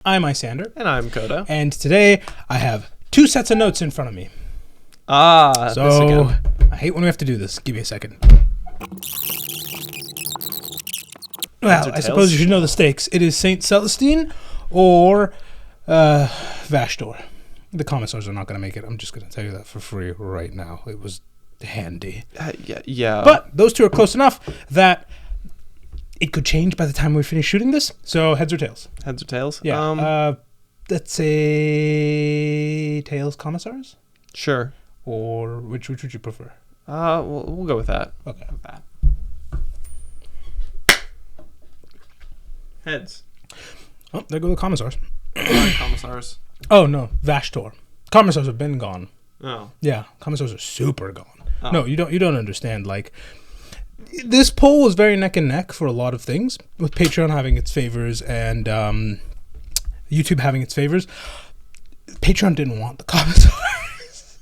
I'm Isyander. And I'm Koda. And today I have two sets of notes in front of me. This again. I hate when we have to do this. Give me a second. Well, I suppose you should know the stakes. It is Saint Celestine or Vashtor. The commissars are not going to make it. I'm just going to tell you that for free right now. It was handy. Yeah. But those two are close enough that it could change by the time we finish shooting this. So heads or tails? Heads or tails? Yeah. Let's say tails commissars? Sure. Or which would you prefer? We'll go with that. Okay. Heads. Oh, there go the commissars. Commissars. Oh, no. Vashtor. Commissars have been gone. Oh. Yeah. Commissars are super gone. Oh. No, you don't understand. Like, this poll was very neck and neck for a lot of things, with Patreon having its favors and YouTube having its favors. Patreon didn't want the commissars.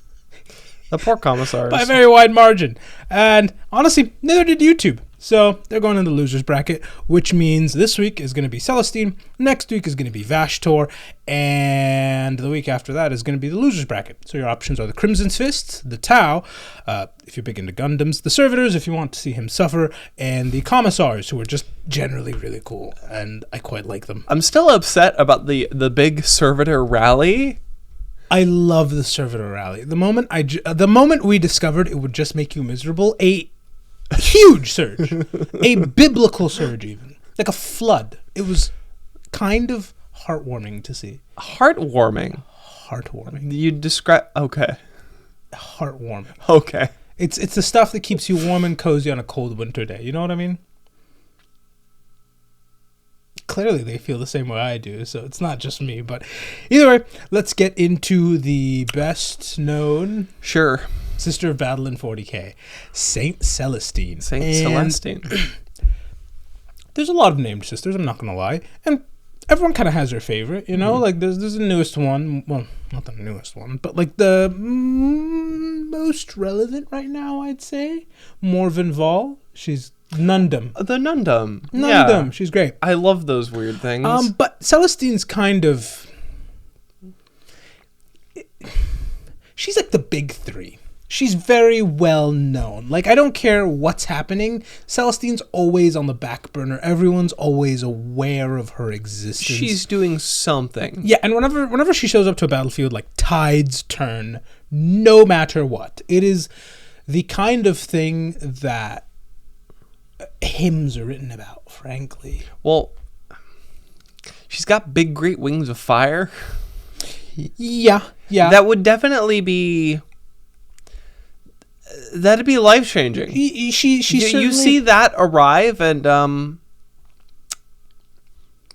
The poor commissars. By a very wide margin. And honestly, neither did YouTube. So they're going in the losers bracket, which means this week is going to be Celestine, next week is going to be Vashtor, and the week after that is going to be the losers bracket. So your options are the Crimson's Fist, the Tau, if you're big into Gundams, the Servitors, if you want to see him suffer, and the Commissars, who are just generally really cool, and I quite like them. I'm still upset about the big Servitor rally. I love the Servitor rally. The moment we discovered it would just make you miserable, a huge surge, a biblical surge, even like a flood. It was kind of heartwarming to see. Heartwarming. You describe. Okay. Heartwarming. Okay. It's the stuff that keeps you warm and cozy on a cold winter day. You know what I mean? Clearly, they feel the same way I do, so it's not just me. But either way, let's get into the best known. Sure. Sister of Battle in 40k, Saint Celestine. Celestine. There's a lot of named sisters, I'm not going to lie. And everyone kind of has their favorite, you know? Mm-hmm. Like, there's the newest one. Well, not the newest one, but like the most relevant right now, I'd say. Morven Vol. She's Nundum. The Nundum. Yeah. She's great. I love those weird things. But Celestine's kind of... She's like the big three. She's very well known. Like, I don't care what's happening. Celestine's always on the back burner. Everyone's always aware of her existence. She's doing something. Yeah, and whenever she shows up to a battlefield, like, tides turn, no matter what. It is the kind of thing that hymns are written about, frankly. Well, she's got big, great wings of fire. Yeah. That would definitely be... That'd be life-changing. You see that arrive, and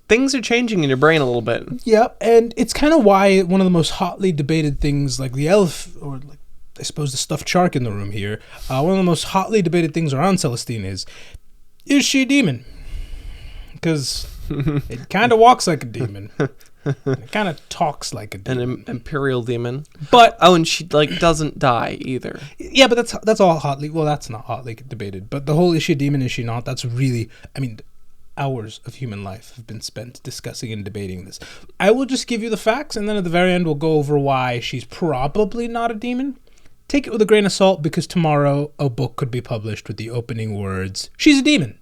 things are changing in your brain a little bit. Yep, and it's kind of why one of the most hotly debated things, like the elf, or like I suppose the stuffed shark in the room here, one of the most hotly debated things around Celestine is she a demon? Because it kind of walks like a demon. It kind of talks like a demon. An imperial demon. But and she like doesn't die either. Yeah, but that's all hotly. Well, that's not hotly debated. But the whole is she a demon? Is she not? That's really. I mean, hours of human life have been spent discussing and debating this. I will just give you the facts, and then at the very end, we'll go over why she's probably not a demon. Take it with a grain of salt, because tomorrow a book could be published with the opening words, "She's a demon."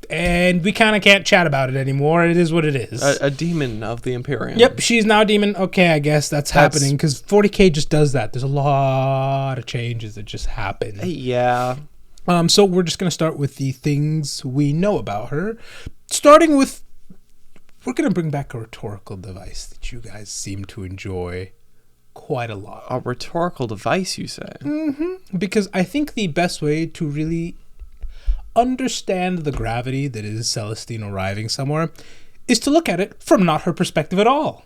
And we kind of can't chat about it anymore. It is what it is. A demon of the Imperium. Yep, she's now a demon. Okay, I guess that's happening, because 40k just does that. There's a lot of changes that just happen. Yeah. So we're just going to start with the things we know about her. Starting with, we're going to bring back a rhetorical device that you guys seem to enjoy quite a lot. A rhetorical device, you say? Mm-hmm. Because I think the best way to really understand the gravity that is Celestine arriving somewhere is to look at it from not her perspective at all.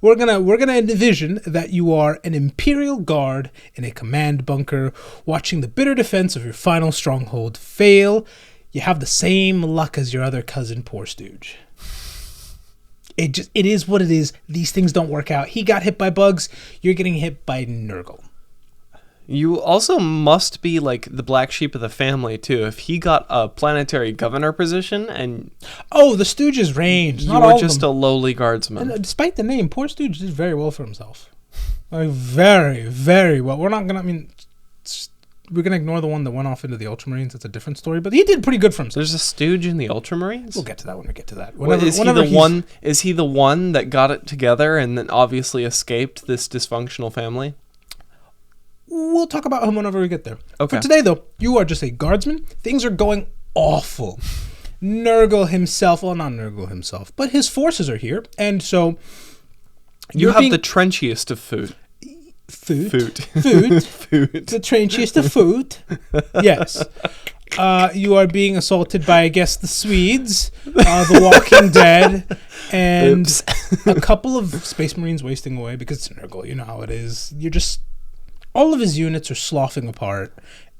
We're gonna envision that you are an Imperial guard in a command bunker, watching the bitter defense of your final stronghold fail. You have the same luck as your other cousin, poor stooge. It is what it is. These things don't work out. He got hit by bugs. You're getting hit by Nurgle. You also must be like the black sheep of the family too. If he got a planetary governor position and Oh, the Stooges range. you Not were all of just them. a lowly guardsman. And despite the name, poor Stooge did very well for himself. Like, very, very well. We're not gonna. I mean, we're gonna ignore the one that went off into the Ultramarines. It's a different story, but he did pretty good for himself. There's a stooge in the Ultramarines? We'll get to that when we get to that. Well, is he the one that got it together and then obviously escaped this dysfunctional family? We'll talk about him whenever we get there. Okay. For today, though, you are just a guardsman. Things are going awful. Nurgle himself, well, not Nurgle himself, but his forces are here, and so You have the trenchiest of food. Food. Food. The trenchiest of food. Yes. You are being assaulted by, I guess, the Swedes, the Walking Dead, and a couple of Space Marines wasting away because it's Nurgle. You know how it is. You're just... All of his units are sloughing apart,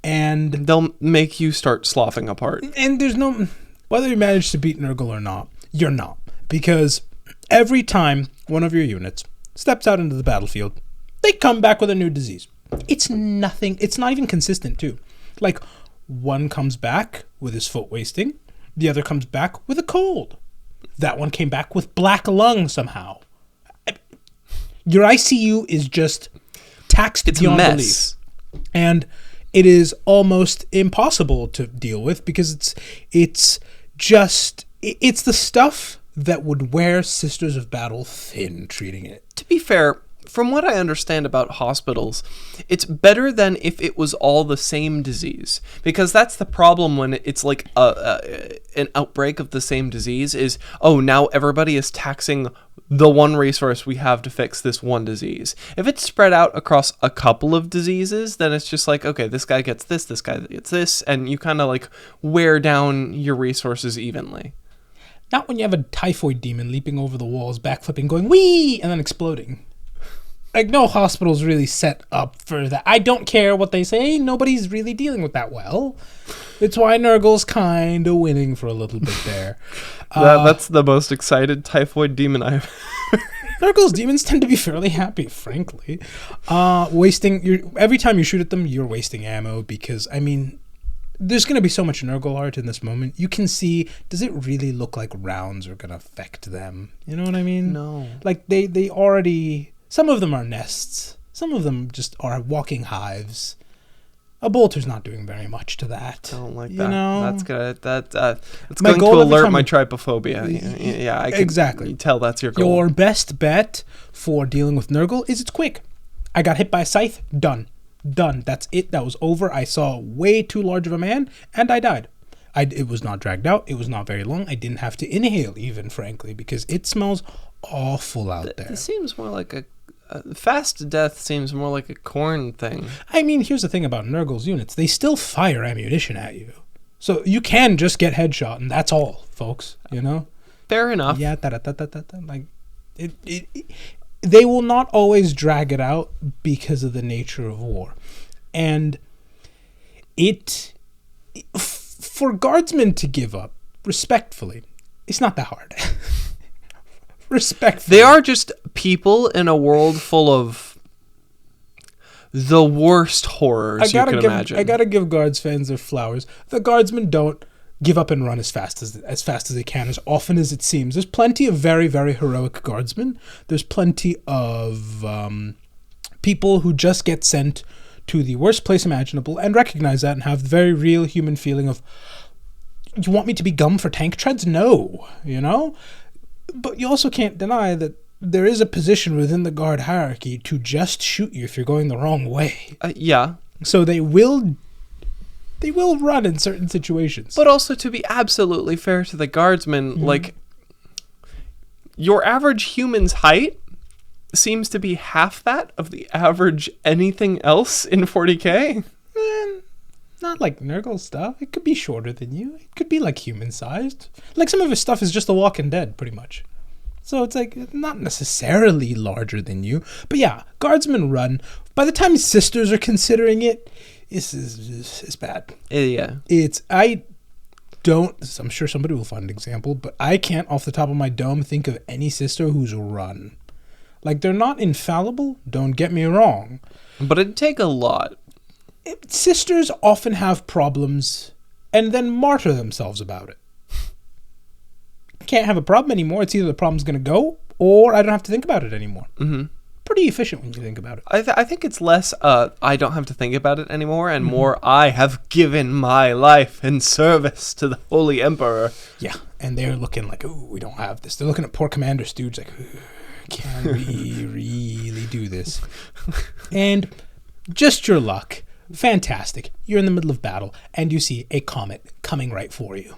and... They'll make you start sloughing apart. And there's no... Whether you manage to beat Nurgle or not, you're not. Because every time one of your units steps out into the battlefield, they come back with a new disease. It's nothing. It's not even consistent, too. Like, one comes back with his foot wasting. The other comes back with a cold. That one came back with black lung somehow. Your ICU is just taxed beyond belief. And it is almost impossible to deal with because it's the stuff that would wear Sisters of Battle thin treating it. To be fair, from what I understand about hospitals, it's better than if it was all the same disease. Because that's the problem when it's like an outbreak of the same disease is, oh, now everybody is taxing the one resource we have to fix this one disease. If it's spread out across a couple of diseases, then it's just like, okay, this guy gets this guy gets this, and you kind of like wear down your resources evenly. Not when you have a typhoid demon leaping over the walls, backflipping, going, wee, and then exploding. Like, no hospital's really set up for that. I don't care what they say. Nobody's really dealing with that well. It's why Nurgle's kind of winning for a little bit there. That's the most excited typhoid demon I've Nurgle's demons tend to be fairly happy, frankly. Every time you shoot at them, you're wasting ammo because, I mean, there's going to be so much Nurgle art in this moment. You can see, does it really look like rounds are going to affect them? You know what I mean? No. Like, they already... Some of them are nests. Some of them just are walking hives. A bolter's not doing very much to that. I don't like you that. know? That's good. It's My going to goal every alert time- my trypophobia. Yeah, I can Exactly. tell that's your goal. Your best bet for dealing with Nurgle is it's quick. I got hit by a scythe. Done. That's it. That was over. I saw way too large of a man, and I died. It was not dragged out. It was not very long. I didn't have to inhale even, frankly, because it smells awful out there. This seems more like a fast death seems more like a corn thing. I mean, here's the thing about Nurgle's units. They still fire ammunition at you. So you can just get headshot, and that's all, folks. You know? Fair enough. Yeah, like, they will not always drag it out because of the nature of war. And for guardsmen to give up, respectfully, it's not that hard. Respectfully. They are just people in a world full of the worst horrors you can imagine. I gotta give Guards fans their flowers. The Guardsmen don't give up and run as fast as they can, as often as it seems. There's plenty of very, very heroic Guardsmen. There's plenty of people who just get sent to the worst place imaginable and recognize that and have the very real human feeling of, you want me to be gum for tank treads? No, you know? But you also can't deny that there is a position within the guard hierarchy to just shoot you if you're going the wrong way. Yeah. So they will run in certain situations. But also, to be absolutely fair to the guardsmen, like, your average human's height seems to be half that of the average anything else in 40k. Not like Nurgle stuff. It could be shorter than you. It could be like human-sized. Like, some of his stuff is just The Walking Dead, pretty much. So it's like, not necessarily larger than you. But yeah, guardsmen run. By the time sisters are considering it, it's bad. Yeah. I'm sure somebody will find an example, but I can't off the top of my dome think of any sister who's run. Like, they're not infallible, don't get me wrong. But it'd take a lot. sisters often have problems and then martyr themselves about it. Can't have a problem anymore. It's either the problem's going to go or I don't have to think about it anymore. Mm-hmm. Pretty efficient when you think about it. I think it's less I don't have to think about it anymore and more I have given my life in service to the Holy Emperor. Yeah, and they're looking like, ooh, we don't have this. They're looking at poor Commander Stooge like, can we really do this? And just your luck. Fantastic. You're in the middle of battle and you see a comet coming right for you.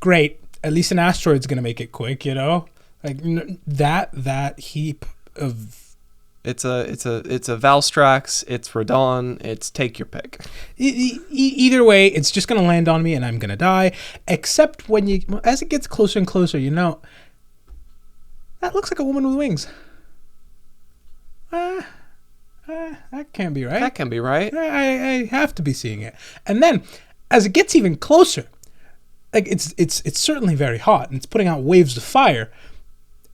Great. At least an asteroid's going to make it quick, you know? Like that heap of it's a Valstrax, it's Radon, it's take your pick. Either way, it's just going to land on me and I'm going to die. Except as it gets closer and closer, you know, that looks like a woman with wings. That can't be right. That can be right. I have to be seeing it. And then, as it gets even closer, like it's certainly very hot and it's putting out waves of fire.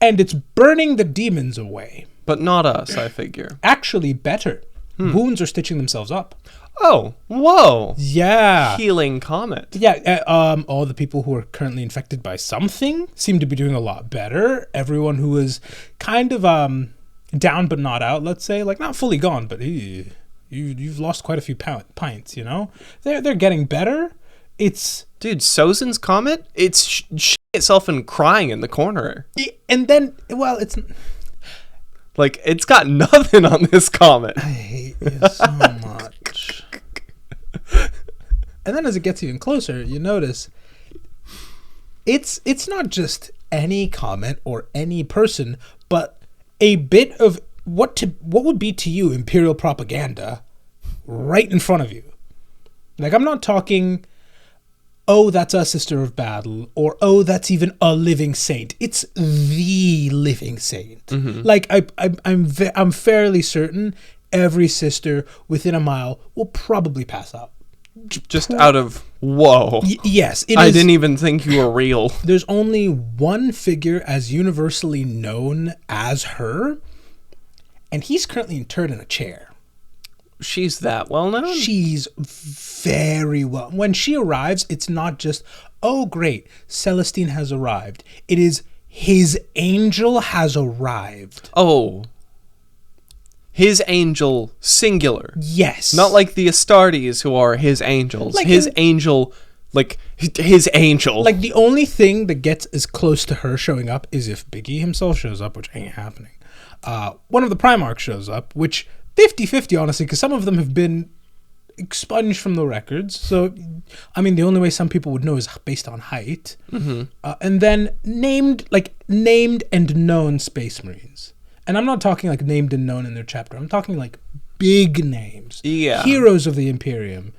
And it's burning the demons away. But not us, I figure. Actually, better. Wounds are stitching themselves up. Oh, whoa. Yeah. Healing comet. Yeah, all the people who are currently infected by something seem to be doing a lot better. Everyone who is kind of down but not out, let's say, like not fully gone, but you've lost quite a few pints, you know? They're getting better. It's... Dude, Sozin's comet? It's shitting itself and crying in the corner. And then, well, it's... Like, it's got nothing on this comet. I hate you so much. And then as it gets even closer, you notice it's not just any comet or any person, but a bit of what would be to you imperial propaganda right in front of you. Like, I'm not talking... oh, that's a sister of battle, or oh, that's even a living saint. It's the living saint. Mm-hmm. Like I'm fairly certain every sister within a mile will probably pass out. Just out of whoa. Yes, I didn't even think you were real. There's only one figure as universally known as her, and he's currently interred in a chair. She's that well known? She's very well. When she arrives, it's not just, oh, great, Celestine has arrived. It is, his angel has arrived. Oh. His angel, singular. Yes. Not like the Astartes who are his angels. Like his angel, like his angel. Like the only thing that gets as close to her showing up is if Biggie himself shows up, which ain't happening. One of the Primarchs shows up, which... 50-50, honestly, because some of them have been expunged from the records. So, I mean, the only way some people would know is based on height. Mm-hmm. And then named and known Space Marines. And I'm not talking like named and known in their chapter. I'm talking like big names. Yeah. Heroes of the Imperium.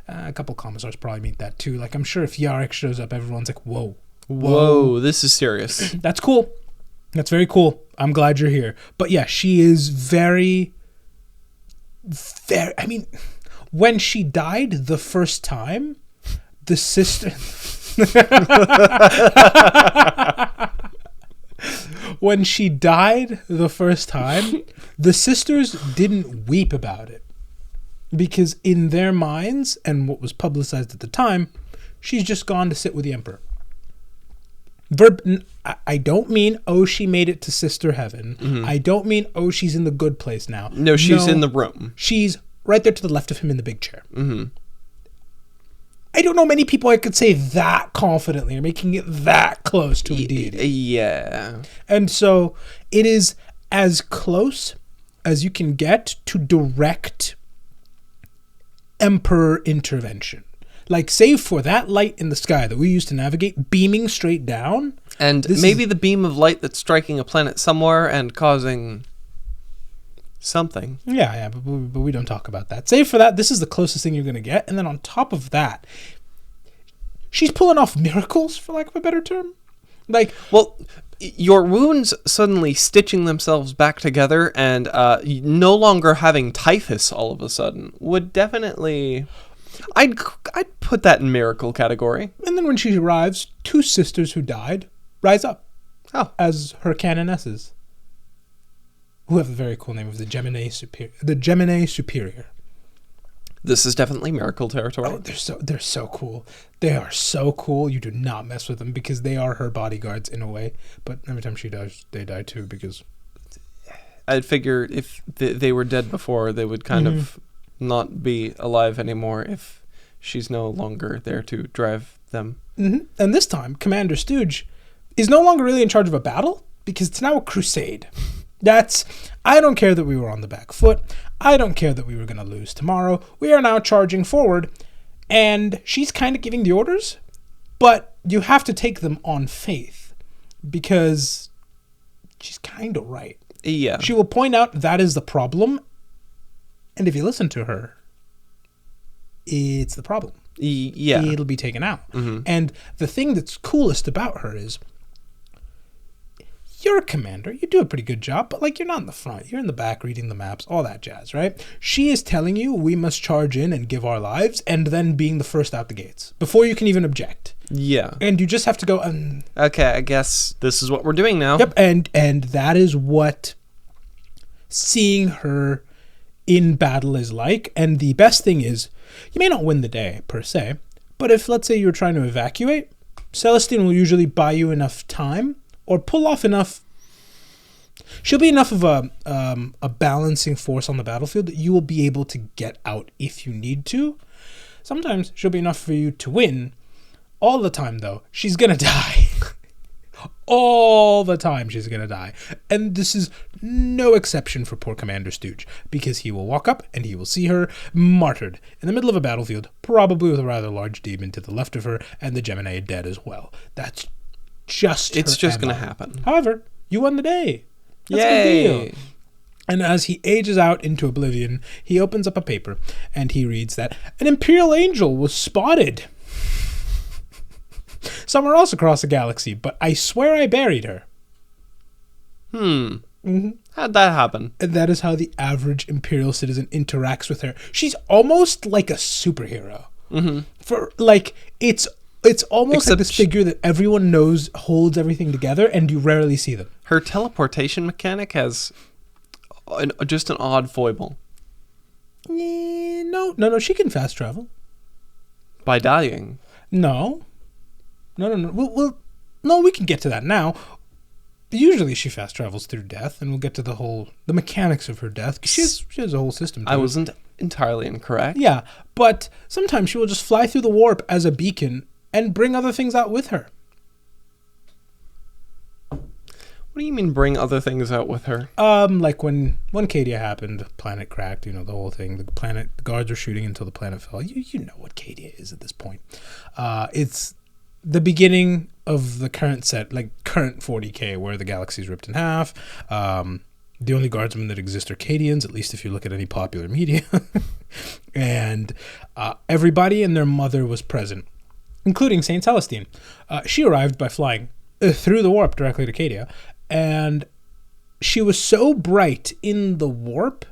A couple commissars probably meet that too. Like, I'm sure if Yarrick shows up, everyone's like, whoa. Whoa, this is serious. That's cool. That's very cool. I'm glad you're here. But yeah, she is very... I mean, when she died the first time, the sister... when she died the first time, the sisters didn't weep about it. Because in their minds, and what was publicized at the time, she's just gone to sit with the Emperor. I don't mean, oh, she made it to sister heaven. Mm-hmm. I don't mean, oh, she's in the good place now. No, she's in the room. She's right there to the left of him in the big chair. Mm-hmm. I don't know many people I could say that confidently or making it that close to a deity. Yeah. And so it is as close as you can get to direct Emperor intervention. Like, save for that light in the sky that we use to navigate, beaming straight down. And maybe the beam of light that's striking a planet somewhere and causing something. Yeah, but we don't talk about that. Save for that, this is the closest thing you're going to get. And then on top of that, she's pulling off miracles, for lack of a better term. Like, well, your wounds suddenly stitching themselves back together and no longer having typhus all of a sudden would definitely... I'd put that in miracle category. And then when she arrives, two sisters who died rise up as her canonesses, who have a very cool name of the Gemini Superior. This is definitely miracle territory. Oh, they're so cool. They are so cool. You do not mess with them because they are her bodyguards in a way. But every time she dies, they die too because... I'd figure if they were dead before, they would kind of not be alive anymore if she's no longer there to drive them. And this time, Commander Stooge is no longer really in charge of a battle because it's now a crusade. I don't care that we were on the back foot. I don't care that we were going to lose tomorrow. We are now charging forward, and she's kind of giving the orders, but you have to take them on faith because she's kind of right. Yeah. She will point out that is the problem, and if you listen to her, it's the problem. Yeah. It'll be taken out. And the thing that's coolest about her is you're a commander. You do a pretty good job, but like you're not in the front. You're in the back reading the maps, all that jazz, right? She is telling you we must charge in and give our lives and then being the first out the gates before you can even object. Yeah. And you just have to go, okay, I guess this is what we're doing now. Yep, and that is what seeing her in battle is like. And the best thing is, you may not win the day per se, but if let's say you're trying to evacuate, Celestine will usually buy you enough time or pull off enough. She'll be enough of a balancing force on the battlefield that you will be able to get out if you need to. Sometimes she'll be enough for you to win. All the time, though, she's gonna die. All the time she's gonna die. And this is no exception for poor Commander Stooge, because he will walk up and he will see her martyred in the middle of a battlefield, probably with a rather large demon to the left of her, and the Gemini dead as well. That's just It's just MO. gonna happen. However, you won the day. That's Yay! a good deal. And as he ages out into oblivion, he opens up a paper and he reads that an Imperial Angel was spotted somewhere else across the galaxy, but I swear I buried her. How'd that happen? And that is how the average Imperial citizen interacts with her. She's almost like a superhero. For like, it's almost like this figure that everyone knows holds everything together, and you rarely see them. Her teleportation mechanic has just an odd foible. No, she can fast travel. By dying. No. No, we can get to that now. Usually she fast travels through death, and we'll get to the mechanics of her death. She has a whole system to it. I wasn't entirely incorrect. Yeah, but sometimes she will just fly through the warp as a beacon and bring other things out with her. What do you mean bring other things out with her? Like when Cadia happened, the planet cracked, the whole thing. The guards were shooting until the planet fell. You know what Cadia is at this point. It's the beginning of the current set, like current 40k, where the galaxy's ripped in half. The only guardsmen that exist are Cadians, at least if you look at any popular media. And everybody and their mother was present, including Saint Celestine. She arrived by flying through the warp directly to Cadia, and she was so bright in the warp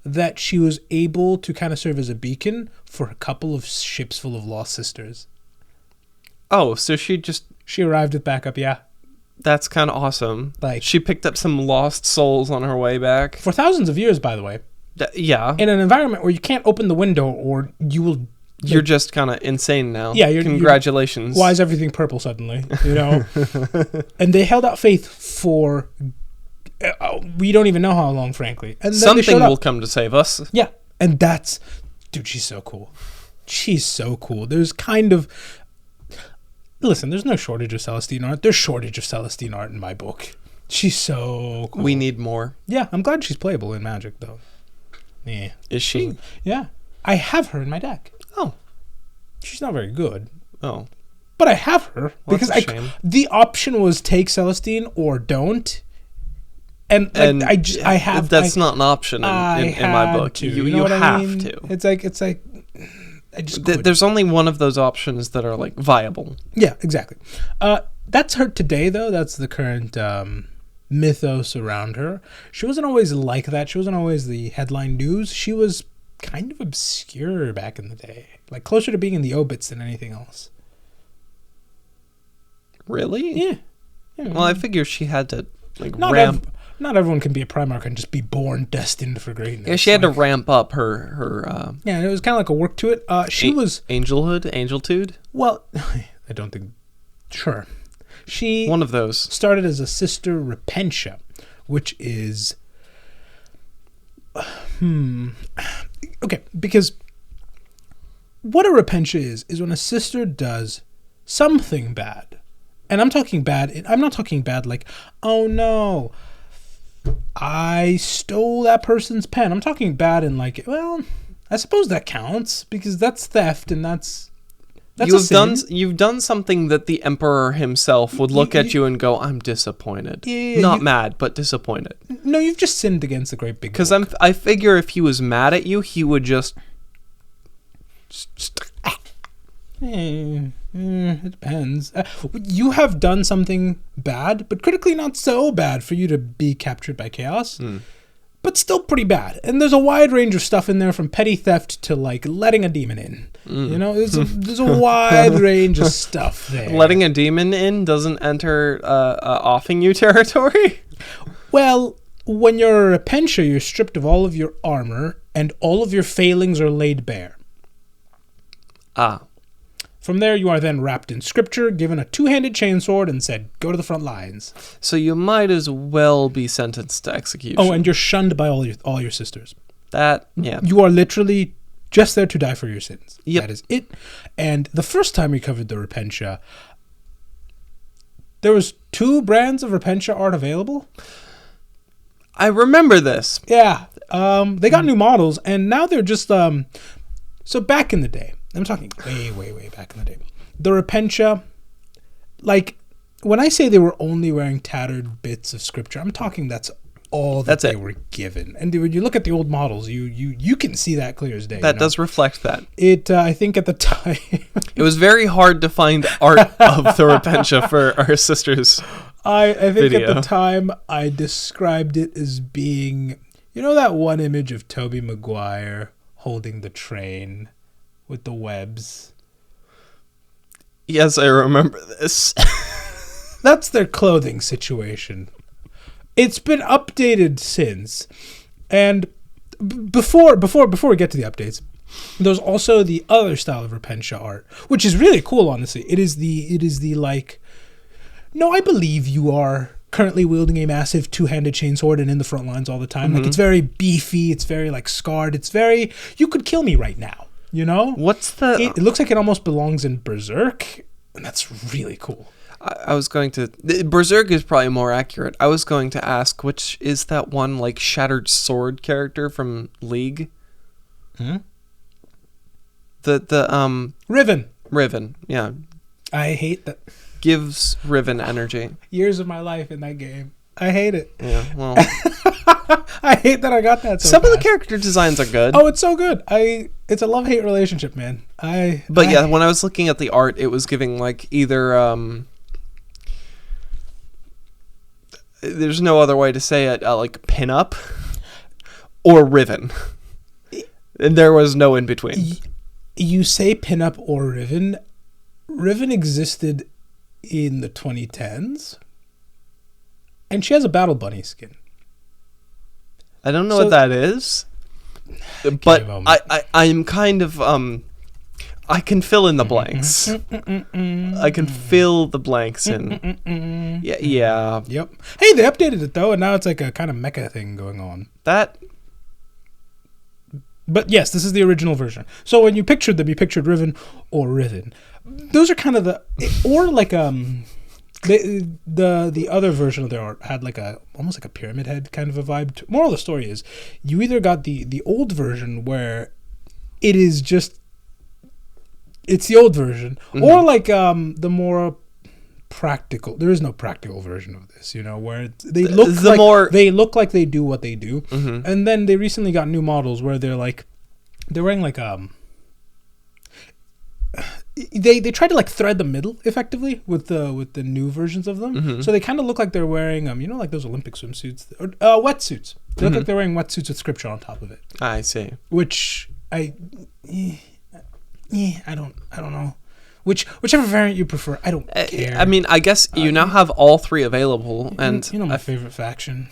that she was able to kind of serve as a beacon for a couple of ships full of lost sisters. Oh, so she arrived with backup, yeah. That's kind of awesome. Like, she picked up some lost souls on her way back. For thousands of years, by the way. Yeah. In an environment where you can't open the window or you will... You're just kind of insane now. Yeah. Congratulations. Why is everything purple suddenly? And they held out faith for... we don't even know how long, frankly. And then something will come to save us. Yeah. And that's... Dude, she's so cool. She's so cool. There's kind of... Listen, there's no shortage of Celestine art. There's shortage of Celestine art in my book. She's so cool. We need more. Yeah, I'm glad she's playable in Magic, though. Yeah. Is she? Yeah. I have her in my deck. Oh. She's not very good. Oh. But I have her. Well, because that's a shame. The option was take Celestine or don't. And I have... That's not an option in my book. You have to. It's like... There's only one of those options that are like viable. Yeah, exactly. That's her today, though. That's the current mythos around her. She wasn't always like that. She wasn't always the headline news. She was kind of obscure back in the day, like closer to being in the obits than anything else. Really? Yeah. Well, I figure she had to like ramp. Not everyone can be a Primarch and just be born destined for greatness. Yeah, she had to ramp up her. Yeah, it was kind of like a work to it. She was Angeltude. Well, I don't think. Sure, she one of those started as a sister Repentia, which is okay, because what a Repentia is when a sister does something bad. And I'm talking bad, I'm not talking bad like, oh no, I stole that person's pen. I'm talking bad in like, well, I suppose that counts because that's theft and that's you've done something that the Emperor himself would look at you and go, I'm disappointed. Yeah, not mad, but disappointed. No, you've just sinned against the great big book. Because I figure if he was mad at you, he would just... It depends. You have done something bad, but critically not so bad for you to be captured by chaos. But still pretty bad. And there's a wide range of stuff in there, from petty theft to like letting a demon in. You know, there's a wide range of stuff there. Letting a demon in doesn't enter offing you territory? Well, when you're a Repentia, you're stripped of all of your armor and all of your failings are laid bare. From there, you are then wrapped in scripture, given a two-handed chainsword, and said, go to the front lines. So you might as well be sentenced to execution. Oh, and you're shunned by all your sisters. Yeah. You are literally just there to die for your sins. Yep. That is it. And the first time we covered the Repentia, there was 2 brands of Repentia art available. I remember this. Yeah. They got new models, and now they're just... So back in the day, I'm talking way back in the day, the Repentia, like, when I say they were only wearing tattered bits of scripture, I'm talking that's all that they were given. And when you look at the old models, you can see that clear as day. That does reflect that. I think at the time... It was very hard to find art of the Repentia for our sisters' I think video. At the time, I described it as being... You know that one image of Tobey Maguire holding the train with the webs? Yes, I remember this. That's their clothing situation. It's been updated since. And before we get to the updates, there's also the other style of Repentia art, which is really cool, honestly. It is the like, no, I believe you are currently wielding a massive two-handed chainsword and in the front lines all the time. Like, it's very beefy, it's very like scarred, it's very, you could kill me right now, you know? It looks like it almost belongs in Berserk, and that's really cool. I was going to... Berserk is probably more accurate. I was going to ask, which is that one, like, Shattered Sword character from League? Riven. Riven, yeah. I hate that. Gives Riven energy. Years of my life in that game. I hate it. Yeah, well... I hate that I got that so Some fast. of the character designs are good. Oh, it's so good. It's a love-hate relationship, man. When I was looking at the art, it was giving, like, either... there's no other way to say it, like pin-up or Riven. And there was no in between. You say pin-up or Riven. Riven existed in the 2010s. And she has a Battle Bunny skin. I don't know what that is. But I'm kind of... I can fill in the blanks. I can fill the blanks in. Yeah. Yep. Hey, they updated it, though, and now it's like a kind of mecha thing going on. But yes, this is the original version. So when you pictured them, you pictured Riven or Riven. Those are kind of the... Or like... The other version of their art had like almost like a pyramid head kind of a vibe. Moral of the story is, you either got the old version where it is just... It's the old version, or like the more practical. There is no practical version of this, you know, where they look like they do what they do. And then they recently got new models where they're wearing like they try to like thread the middle effectively with the new versions of them. So they kind of look like they're wearing you know, like those Olympic swimsuits or wetsuits. They look like they're wearing wetsuits with scripture on top of it. I see. Which I don't know. Whichever variant you prefer. I don't care. I mean, I guess you now have all three available, and you know my favorite faction.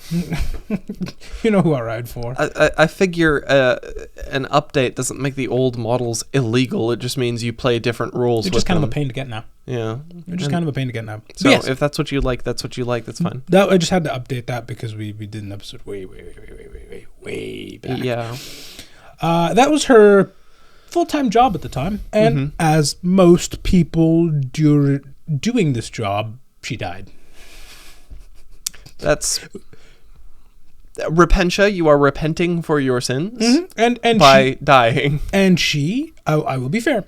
You know who I ride for. I figure an update doesn't make the old models illegal. It just means you play different rules. It's just kind of a pain to get now. Yeah, it's just kind of a pain to get now. So yes, if that's what you like, that's what you like. That's fine. I just had to update that because we did an episode way back. Yeah. That was her full-time job at the time, and as most people doing this job, she died. That's Repentia. You are repenting for your sins, and by dying. And she, I will be fair,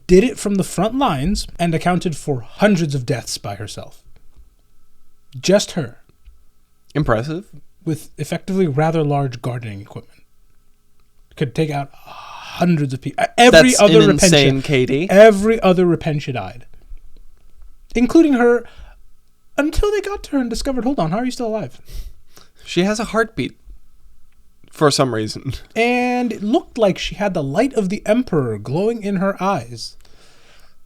did it from the front lines and accounted for hundreds of deaths by herself. Just her. Impressive. With effectively rather large gardening equipment. Could take out hundreds of people. Every That's other an insane Repentia, Katie. Every other Repentia died. Including her, until they got to her and discovered, hold on, how are you still alive? She has a heartbeat. For some reason. And it looked like she had the light of the Emperor glowing in her eyes.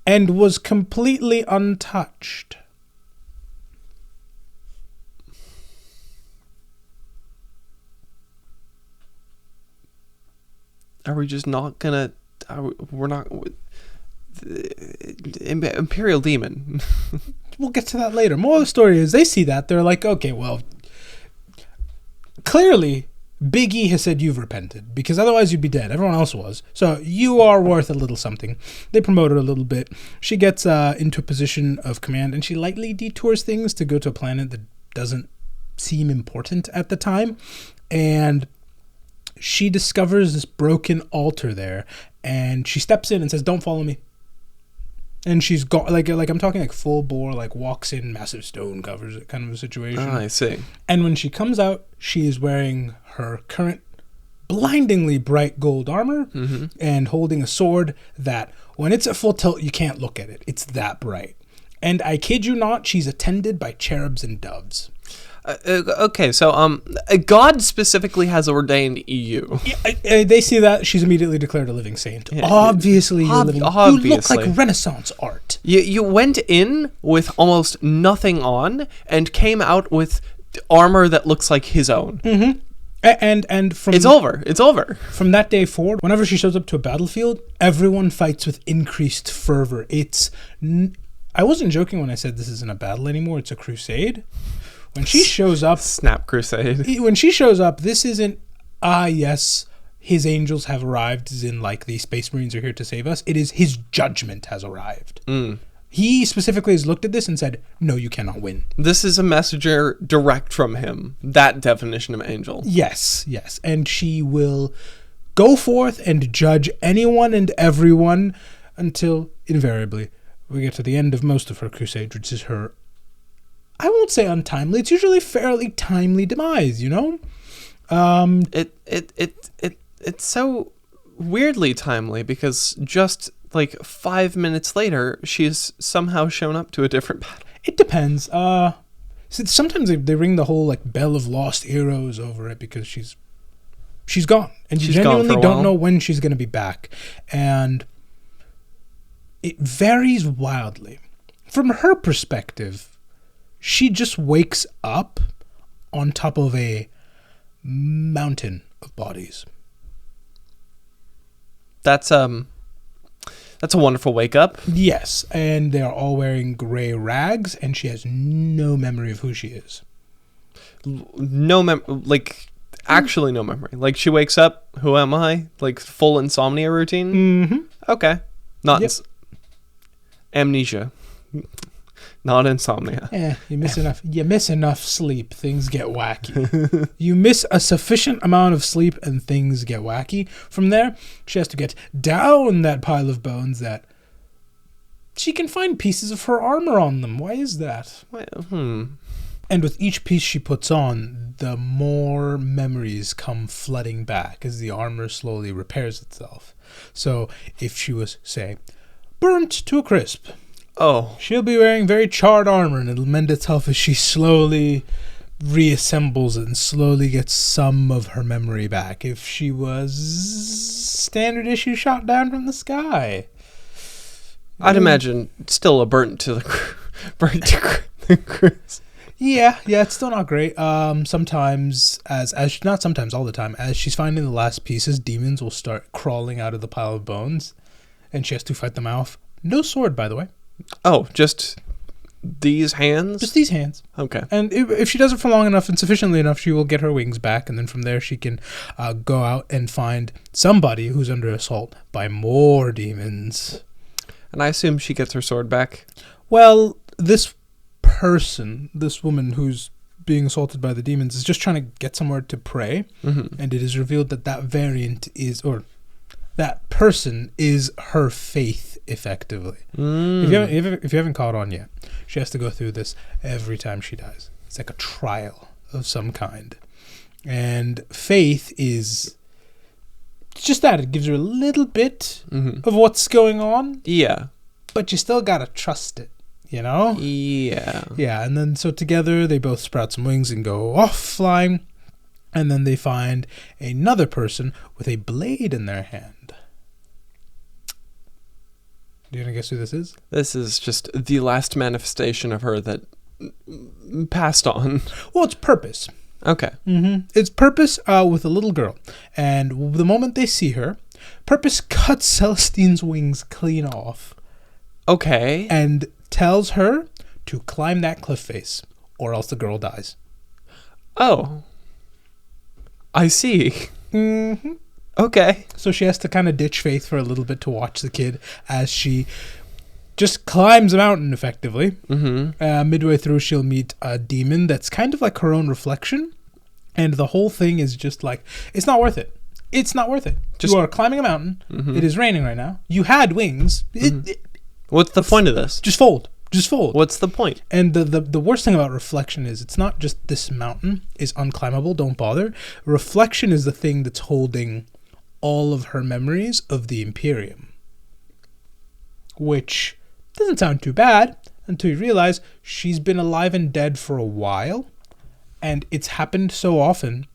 And was completely untouched. Are we just not gonna... We're not... Imperial Demon. We'll get to that later. More of the story is they see that. They're like, okay, well... Clearly... Big E has said you've repented, because otherwise you'd be dead. Everyone else was. So you are worth a little something. They promote her a little bit. She gets into a position of command, and she lightly detours things to go to a planet that doesn't seem important at the time. And she discovers this broken altar there, and she steps in and says, don't follow me. And she's got like I'm talking like full bore, like walks in, massive stone covers it kind of a situation. I see. And when she comes out, she is wearing her current blindingly bright gold armor and holding a sword that when it's at full tilt, you can't look at it. It's that bright. And I kid you not, she's attended by cherubs and doves. Okay, so God specifically has ordained EU. Yeah, they see that she's immediately declared a living saint. Yeah, obviously, you look like Renaissance art. You went in with almost nothing on and came out with armor that looks like his own. And from it's over. From that day forward, whenever she shows up to a battlefield, everyone fights with increased fervor. I wasn't joking when I said this isn't a battle anymore; it's a crusade. When she shows up... Snap crusade. When she shows up, this isn't, yes, his angels have arrived, as in, like, the Space Marines are here to save us. It is his judgment has arrived. He specifically has looked at this and said, no, you cannot win. This is a messenger direct from him. That definition of angel. Yes. And she will go forth and judge anyone and everyone until, invariably, we get to the end of most of her crusade, which is her... I won't say untimely. It's usually fairly timely demise, you know? It's so weirdly timely because just like 5 minutes later, she's somehow shown up to a different battle. It depends. Sometimes they ring the whole like bell of lost heroes over it because she's gone, and you genuinely don't know when she's going to be back, and it varies wildly. From her perspective, she just wakes up on top of a mountain of bodies. That's a wonderful wake up. Yes, and they are all wearing gray rags, and she has no memory of who she is. Actually no memory. Like, she wakes up, who am I? Like, full insomnia routine? Okay. Amnesia. Not insomnia. You miss enough sleep, things get wacky. You miss a sufficient amount of sleep and things get wacky. From there, she has to get down that pile of bones that she can find pieces of her armor on them. Why is that? And with each piece she puts on, the more memories come flooding back as the armor slowly repairs itself. So if she was, say, burnt to a crisp, she'll be wearing very charred armor, and it'll mend itself as she slowly reassembles it and slowly gets some of her memory back. If she was standard issue shot down from the sky, I'd imagine still a burnt to the crisp. Yeah, it's still not great. Sometimes, not sometimes, all the time, as she's finding the last pieces, demons will start crawling out of the pile of bones, and she has to fight them off. No sword, by the way. Oh, just these hands? Just these hands. Okay. And if she does it for long enough and sufficiently enough, she will get her wings back, and then from there she can go out and find somebody who's under assault by more demons. And I assume she gets her sword back? Well, this woman who's being assaulted by the demons, is just trying to get somewhere to pray, and it is revealed that variant is, or that person is her faith, effectively. If you haven't caught on yet, she has to go through this every time she dies. It's like a trial of some kind. And faith is just that. It gives her a little bit of what's going on. Yeah. But you still gotta trust it, you know? Yeah. Yeah, and then so together they both sprout some wings and go off flying. And then they find another person with a blade in their hand. Do you want to guess who this is? This is just the last manifestation of her that passed on. Well, it's Purpose. Okay. It's Purpose with a little girl. And the moment they see her, Purpose cuts Celestine's wings clean off. Okay. And tells her to climb that cliff face, or else the girl dies. Oh. I see. Okay. So she has to kind of ditch Faith for a little bit to watch the kid as she just climbs a mountain, effectively. Midway through, she'll meet a demon that's kind of like her own reflection. And the whole thing is just like, it's not worth it. It's not worth it. You are climbing a mountain. It is raining right now. You had wings. What's the point of this? Just fold. Just fold. What's the point? And the worst thing about reflection is it's not just this mountain is unclimbable, don't bother. Reflection is the thing that's holding all of her memories of the Imperium. Which doesn't sound too bad until you realize she's been alive and dead for a while. And it's happened so often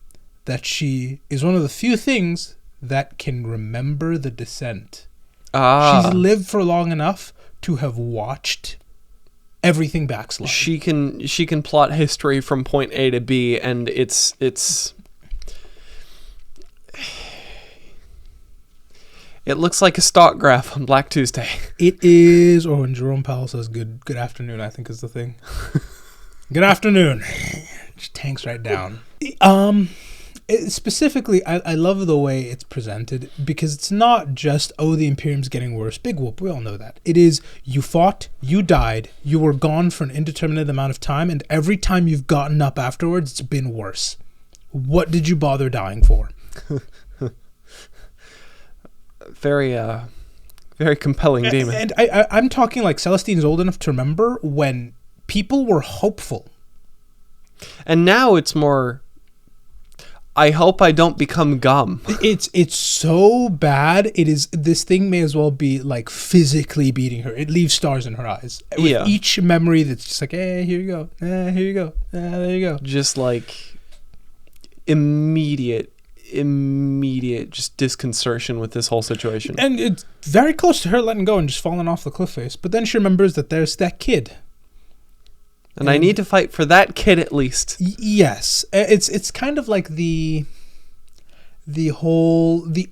that she is one of the few things that can remember the descent. She's lived for long enough to have watched everything backslide. She can plot history from point A to B, and it's it looks like a stock graph on Black Tuesday. It is, or when Jerome Powell says good afternoon, I think is the thing. Good afternoon. Just tanks right down. Specifically, I love the way it's presented, because it's not just, the Imperium's getting worse. Big whoop, we all know that. It is, you fought, you died, you were gone for an indeterminate amount of time, and every time you've gotten up afterwards, it's been worse. What did you bother dying for? Very compelling demon. And I'm talking like Celestine's old enough to remember when people were hopeful. And now it's more, I hope I don't become gum. It's so bad. It is. This thing may as well be like physically beating her. It leaves stars in her eyes. With each memory that's just like, here you go. Here you go. There you go. Just like immediate just disconcertion with this whole situation. And it's very close to her letting go and just falling off the cliff face. But then she remembers that there's that kid. And I need to fight for that kid at least. Yes. It's kind of like the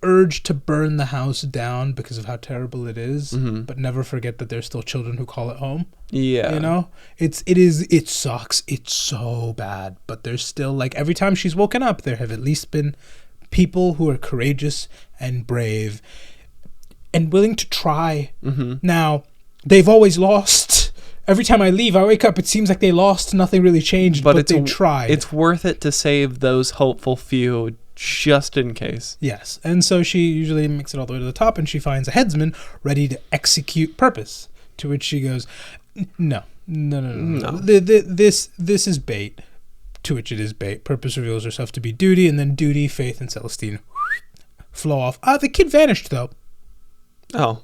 urge to burn the house down because of how terrible it is, but never forget that there's still children who call it home. Yeah. You know? It sucks. It's so bad. But there's still, like, every time she's woken up, there have at least been people who are courageous and brave and willing to try. Now, they've always lost. Every time I leave, I wake up, it seems like they lost, nothing really changed, but they tried. It's worth it to save those hopeful few just in case. Yes, and so she usually makes it all the way to the top, and she finds a headsman ready to execute Purpose, to which she goes, no. This is bait, to which it is bait. Purpose reveals herself to be Duty, and then Duty, Faith, and Celestine flow off. The kid vanished, though. Oh.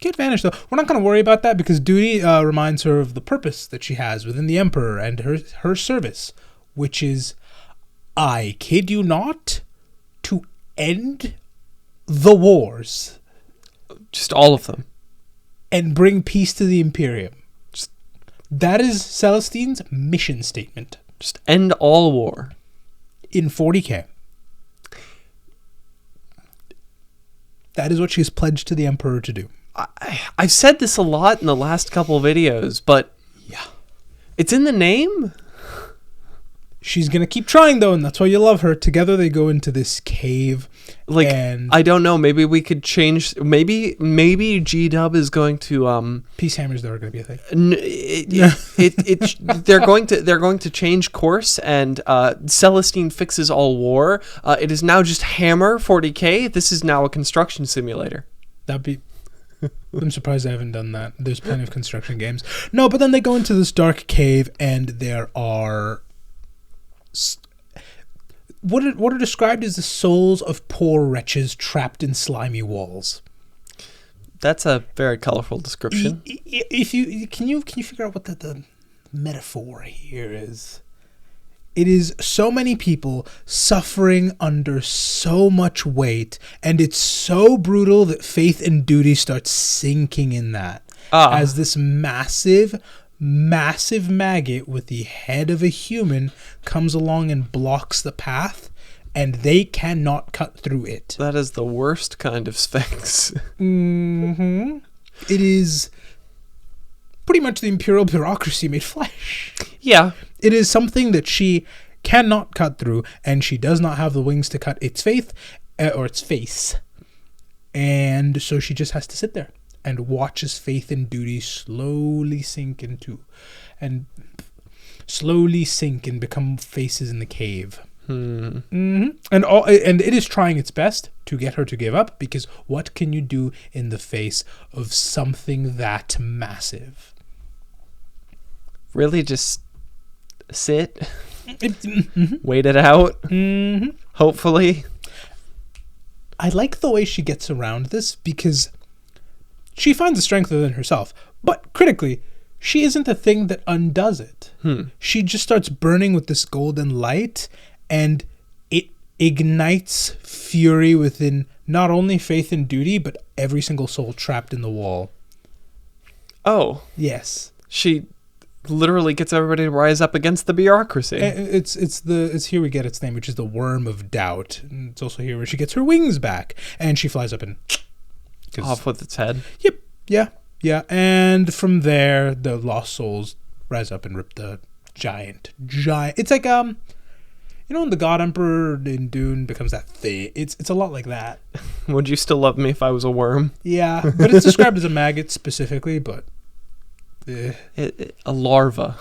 Kid vanished, though. We're not going to worry about that because Duty reminds her of the purpose that she has within the Emperor and her service, which is, I kid you not, to end the wars. Just all of them. and bring peace to the Imperium. That is Celestine's mission statement. Just end all war. In 40k. That is what she's pledged to the Emperor to do. I've said this a lot in the last couple of videos, but yeah, it's in the name. She's going to keep trying, though, and that's why you love her. Together they go into this cave. Like, and I don't know, maybe we could change, maybe G-Dub is going to... Peace hammers, though, are going to be a thing. They're going to change course, and Celestine fixes all war. It is now just Hammer 40k. This is now a construction simulator. That'd be... I'm surprised I haven't done that. There's plenty of construction games. No, but then they go into this dark cave, and there are... What are described as the souls of poor wretches trapped in slimy walls. That's a very colorful description. If you can you figure out what the metaphor here is? It is so many people suffering under so much weight, and it's so brutal that faith and duty starts sinking in that. As this massive maggot with the head of a human comes along and blocks the path, and they cannot cut through it. That is the worst kind of sphinx. Mm-hmm. It is pretty much the imperial bureaucracy made flesh. Yeah. It is something that she cannot cut through, and she does not have the wings to cut its faith or its face. And so she just has to sit there and watches faith and duty slowly sink and become faces in the cave. Mm-hmm. And it is trying its best to get her to give up, because what can you do in the face of something that massive? Really, just sit, wait it out. Mm-hmm. Hopefully. I like the way she gets around this, because she finds the strength within herself, but critically, she isn't the thing that undoes it. She just starts burning with this golden light, and it ignites fury within not only faith and duty, but every single soul trapped in the wall. Oh. Yes. She literally gets everybody to rise up against the bureaucracy. It's here we get its name, which is the Worm of Doubt. And it's also here where she gets her wings back, and she flies up and... Off with its head. Yep. Yeah. And from there, the lost souls rise up and rip the giant. It's like when the God Emperor in Dune becomes that thing. It's a lot like that. Would you still love me if I was a worm? Yeah, but it's described as a maggot specifically, but a larva.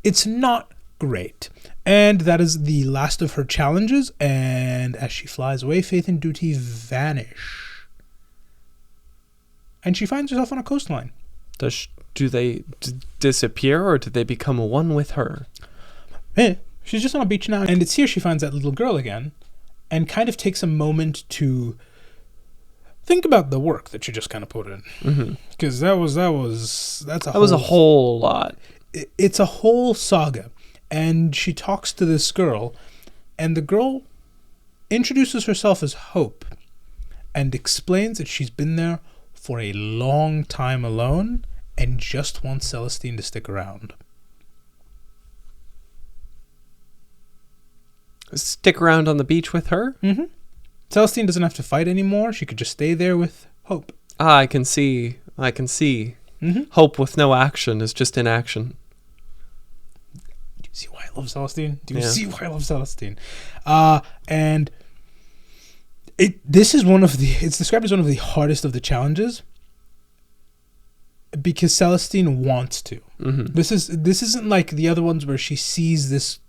It's not great. And that is the last of her challenges. And as she flies away, faith and duty vanish. And she finds herself on a coastline. Do they disappear, or do they become one with her? She's just on a beach now. And it's here she finds that little girl again, and kind of takes a moment to think about the work that she just kind of put in. Because that was a whole lot. It's a whole saga. And she talks to this girl, and the girl introduces herself as Hope, and explains that she's been there for a long time alone, and just wants Celestine to stick around. Stick around on the beach with her? Mm-hmm. Celestine doesn't have to fight anymore. She could just stay there with Hope. I can see. Mm-hmm. Hope with no action is just inaction. Do you see why I love Celestine? And it's described as one of the hardest of the challenges, because Celestine wants to. Mm-hmm. This isn't like the other ones where she sees this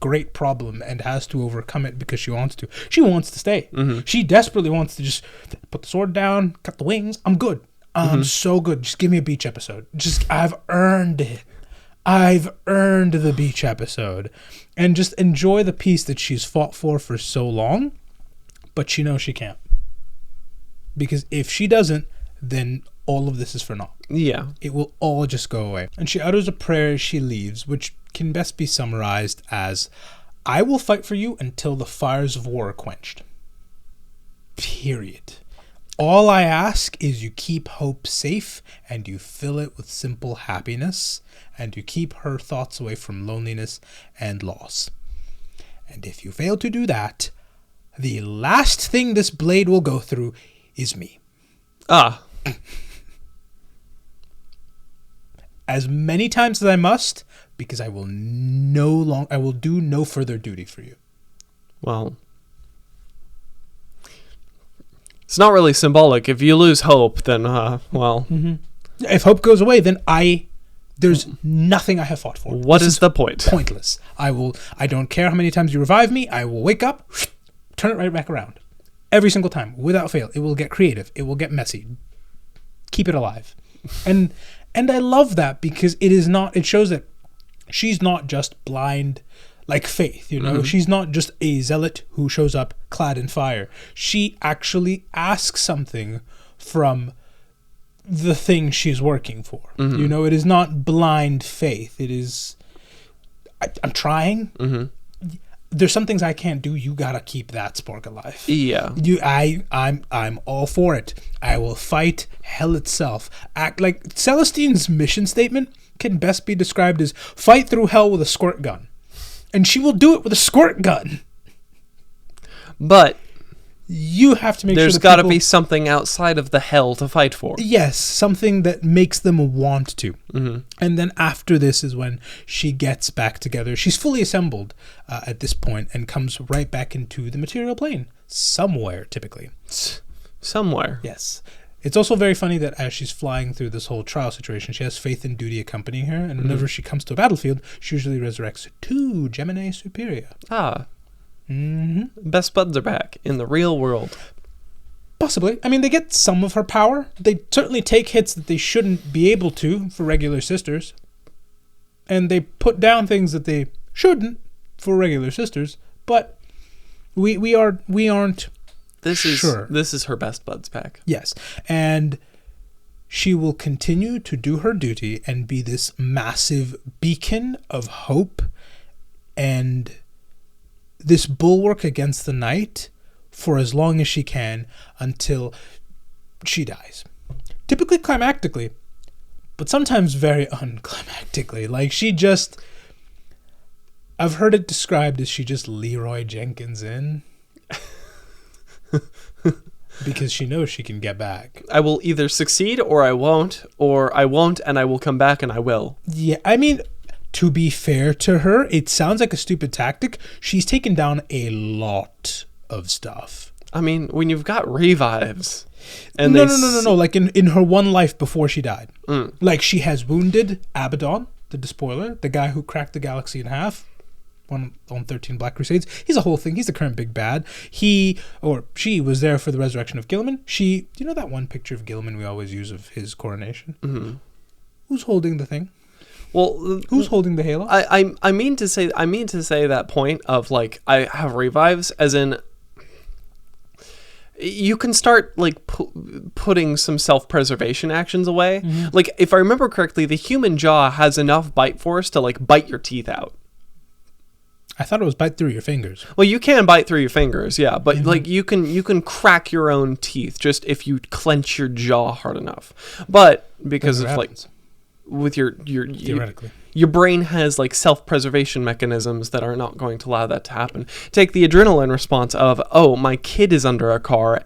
great problem and has to overcome it because she wants to. She wants to stay. Mm-hmm. She desperately wants to just put the sword down, cut the wings. I'm good. I'm so good. Just give me a beach episode. I've earned it. I've earned the beach episode. And just enjoy the peace that she's fought for so long. But she knows she can't. Because if she doesn't, then all of this is for naught. Yeah. It will all just go away. And she utters a prayer as she leaves, which can best be summarized as, I will fight for you until the fires of war are quenched. Period. All I ask is you keep hope safe and you fill it with simple happiness and you keep her thoughts away from loneliness and loss. And if you fail to do that, the last thing this blade will go through is me. As many times as I must, because I will do no further duty for you. Well, it's not really symbolic. If you lose hope, then, If hope goes away, then there's nothing I have fought for. What is the point? Pointless. I don't care how many times you revive me. I will wake up, turn it right back around. Every single time, without fail. It will get creative. It will get messy. Keep it alive. And I love that because it shows that she's not just blind like Faith, you know? Mm-hmm. She's not just a zealot who shows up clad in fire. She actually asks something from the thing she's working for. Mm-hmm. You know, it is not blind faith. It is, I'm trying. Mm-hmm. There's some things I can't do. You gotta keep that spark alive. Yeah. I'm all for it. I will fight hell itself. Act like Celestine's mission statement can best be described as fight through hell with a squirt gun. And she will do it with a squirt gun. But you have to make there's sure got to be something outside of the hell to fight for. Yes, something that makes them want to. Mm-hmm. And then after this is when she gets back together. She's fully assembled at this point and comes right back into the material plane. Somewhere, typically. Somewhere. Yes. It's also very funny that as she's flying through this whole trial situation, she has Faith and Duty accompanying her. And whenever she comes to a battlefield, she usually resurrects 2 Gemini Superior. Best buds are back in the real world. Possibly. I mean, they get some of her power. They certainly take hits that they shouldn't be able to for regular sisters. And they put down things that they shouldn't for regular sisters. But we aren't sure. This is her best buds pack. Yes. And she will continue to do her duty and be this massive beacon of hope and this bulwark against the night for as long as she can until she dies. Typically climactically, but sometimes very unclimactically. Like I've heard it described as she just Leroy Jenkins in. Because she knows she can get back. I will either succeed or I won't and I will come back and I will. Yeah, I mean, to be fair to her, it sounds like a stupid tactic. She's taken down a lot of stuff. I mean, when you've got revives. And No. Like in her one life before she died. Like she has wounded Abaddon, the Despoiler, the guy who cracked the galaxy in half. On 13 Black Crusades. He's a whole thing. He's the current big bad. He or she was there for the resurrection of Guilliman. Do you know that one picture of Guilliman we always use of his coronation? Mm-hmm. Who's holding the thing? Well, who's holding the halo? I mean to say that point of like I have revives as in you can start like putting some self-preservation actions away. Mm-hmm. Like if I remember correctly, the human jaw has enough bite force to like bite your teeth out. I thought it was bite through your fingers. Well, you can bite through your fingers, yeah, but like you can crack your own teeth just if you clench your jaw hard enough. But because of like with your theoretically your brain has like self-preservation mechanisms that are not going to allow that to happen. Take the adrenaline response of, oh, my kid is under a car.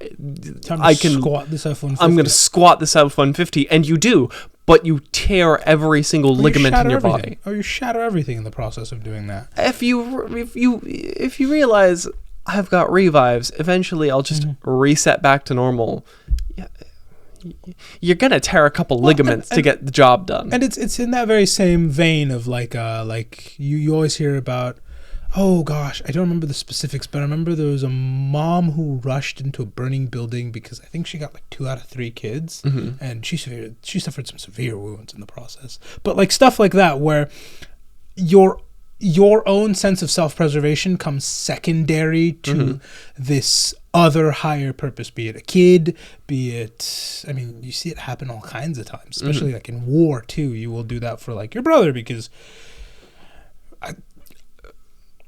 I can squat this F-150. I'm going to squat this F-150, and you do. But you tear every single ligament in your body. Or you shatter everything in the process of doing that. If you realize I've got revives, eventually I'll just reset back to normal. Yeah, you're gonna tear a couple ligaments to get the job done. And it's in that very same vein of like you always hear about. Oh gosh, I don't remember the specifics, but I remember there was a mom who rushed into a burning building because I think she got like 2 out of 3 kids, and she suffered some severe wounds in the process. But like stuff like that, where your own sense of self-preservation comes secondary to this other higher purpose, be it a kid, be it, I mean, you see it happen all kinds of times, especially like in war too. You will do that for like your brother because.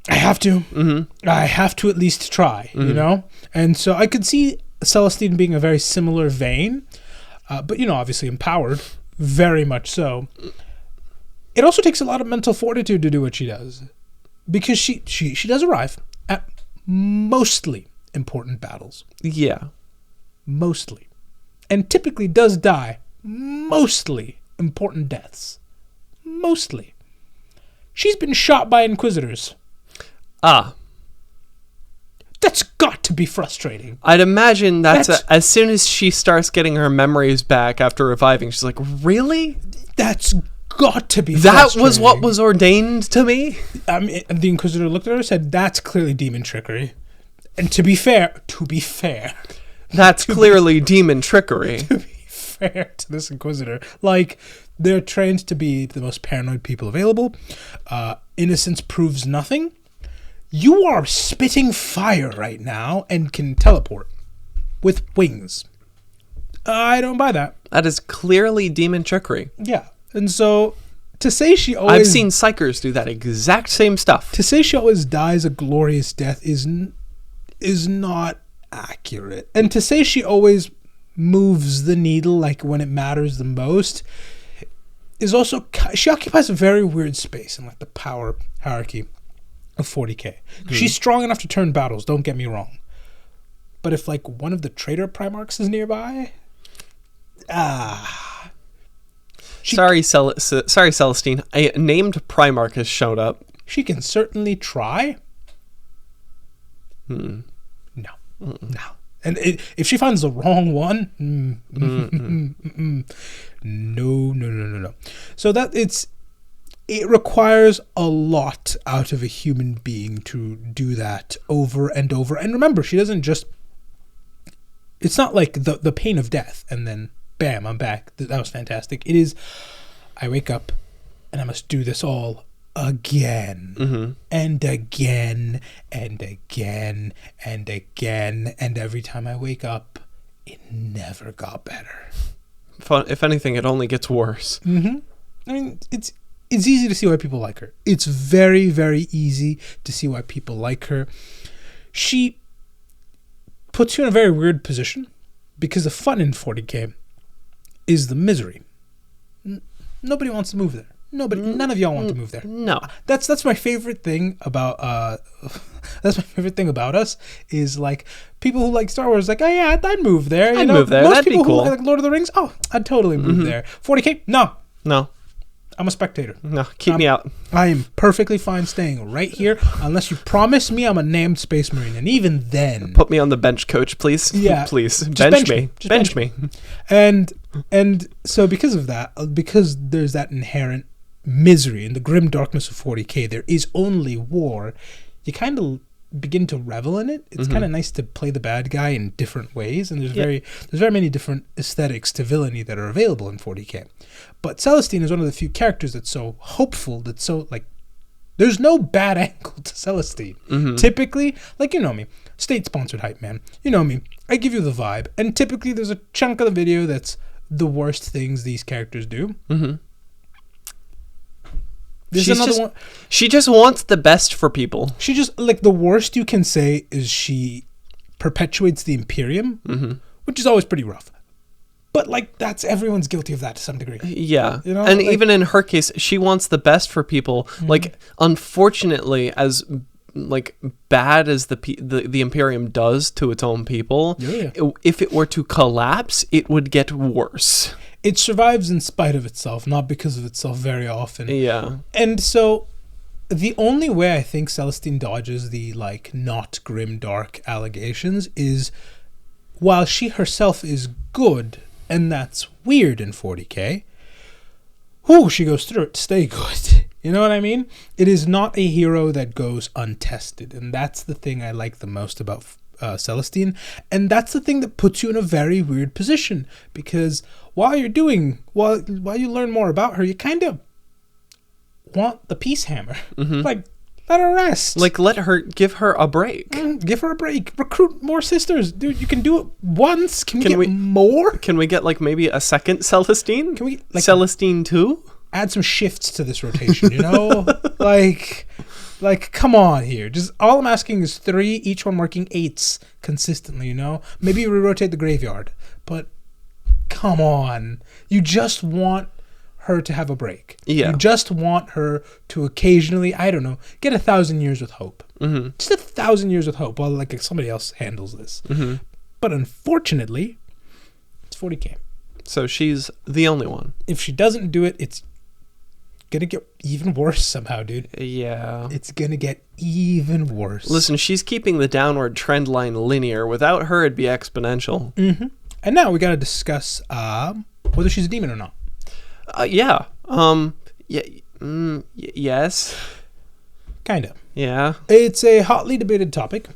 I have to. I have to at least try, you know? And so I could see Celestine being a very similar vein, but, obviously empowered, very much so. It also takes a lot of mental fortitude to do what she does, because she does arrive at mostly important battles. Yeah. Mostly. And typically does die mostly important deaths. Mostly. She's been shot by Inquisitors. Ah. That's got to be frustrating. I'd imagine that's as soon as she starts getting her memories back after reviving, she's like, really? That's got to be That frustrating. was what was ordained to me? I mean, the Inquisitor looked at her and said, that's clearly demon trickery. And to be fair, that's clearly demon trickery. to be fair to this Inquisitor, like, they're trained to be the most paranoid people available. Innocence proves nothing. You are spitting fire right now and can teleport with wings. I don't buy that. That is clearly demon trickery. Yeah. And so to say she always... I've seen psychers do that exact same stuff. To say she always dies a glorious death is not accurate. And to say she always moves the needle, like, when it matters the most, is also... She occupies a very weird space in, like, the power hierarchy of 40k. She's strong enough to turn battles, don't get me wrong. But if, like, one of the traitor Primarchs is nearby... Sorry, Celestine. A named Primarch has showed up. She can certainly try. Hmm. No. And if she finds the wrong one, no. So that it requires a lot out of a human being to do that over and over. And remember, she doesn't just... It's not like the pain of death and then, bam, I'm back. That was fantastic. It is, I wake up and I must do this all again and again and again and again. And every time I wake up, it never got better. If anything, it only gets worse. I mean, it's easy to see why people like her. It's very, very easy to see why people like her. She puts you in a very weird position because the fun in 40k is the misery. Nobody wants to move there. None of y'all want to move there. No. That's my favorite thing about that's my favorite thing about us is, like, people who like Star Wars, like, oh yeah, I'd move there. I'd move there. Most That'd be people cool. who like Lord of the Rings, oh, I'd totally move there. 40k, no. I'm a spectator. No, keep me out. I am perfectly fine staying right here unless you promise me I'm a named Space Marine, and even then, put me on the bench, coach, please. Yeah, please bench me. Just bench me. And so because of that, because there's that inherent misery in the grim darkness of 40k, there is only war. You kind of begin to revel in it. It's kind of nice to play the bad guy in different ways, and there's very many different aesthetics to villainy that are available in 40k. But Celestine is one of the few characters that's so hopeful, that's so, like, there's no bad angle to Celestine. Typically, like, you know me, state-sponsored hype man. You know me, I give you the vibe, and typically there's a chunk of the video that's the worst things these characters do. She just wants the best for people. She just, like, the worst you can say is she perpetuates the Imperium, which is always pretty rough. But, like, that's, everyone's guilty of that to some degree. Yeah. You know, and like, even in her case, she wants the best for people. Like, unfortunately, as, like, bad as the Imperium does to its own people, if it were to collapse, it would get worse. It survives in spite of itself, not because of itself very often. Yeah. And so the only way I think Celestine dodges the, like, not grim dark allegations is, while she herself is good, and that's weird in 40k, she goes through it to stay good. You know what I mean? It is not a hero that goes untested, and that's the thing I like the most about Celestine, and that's the thing that puts you in a very weird position, because while you learn more about her, you kind of want the peace hammer. Like, let her rest. Like, give her a break. Give her a break. Recruit more sisters. Dude, you can do it once. Can we get more? Can we get, like, maybe a second Celestine? Can we, like, Celestine 2? Add some shifts to this rotation, you know? like Like, come on here. Just all I'm asking is 3, each one working 8s consistently, you know? Maybe we rotate the graveyard, but come on. You just want her to have a break. Yeah. You just want her to occasionally, I don't know, get 1,000 years with hope. Mm-hmm. Just 1,000 years with hope while like somebody else handles this. Mm-hmm. But unfortunately, it's 40k. So she's the only one. If she doesn't do it, it's gonna get even worse somehow, dude. Yeah. It's gonna get even worse. Listen, she's keeping the downward trend line linear. Without her, it'd be exponential. Mm-hmm. And now we gotta discuss whether she's a demon or not. Yeah. Yes. Kinda. Yeah. It's a hotly debated topic,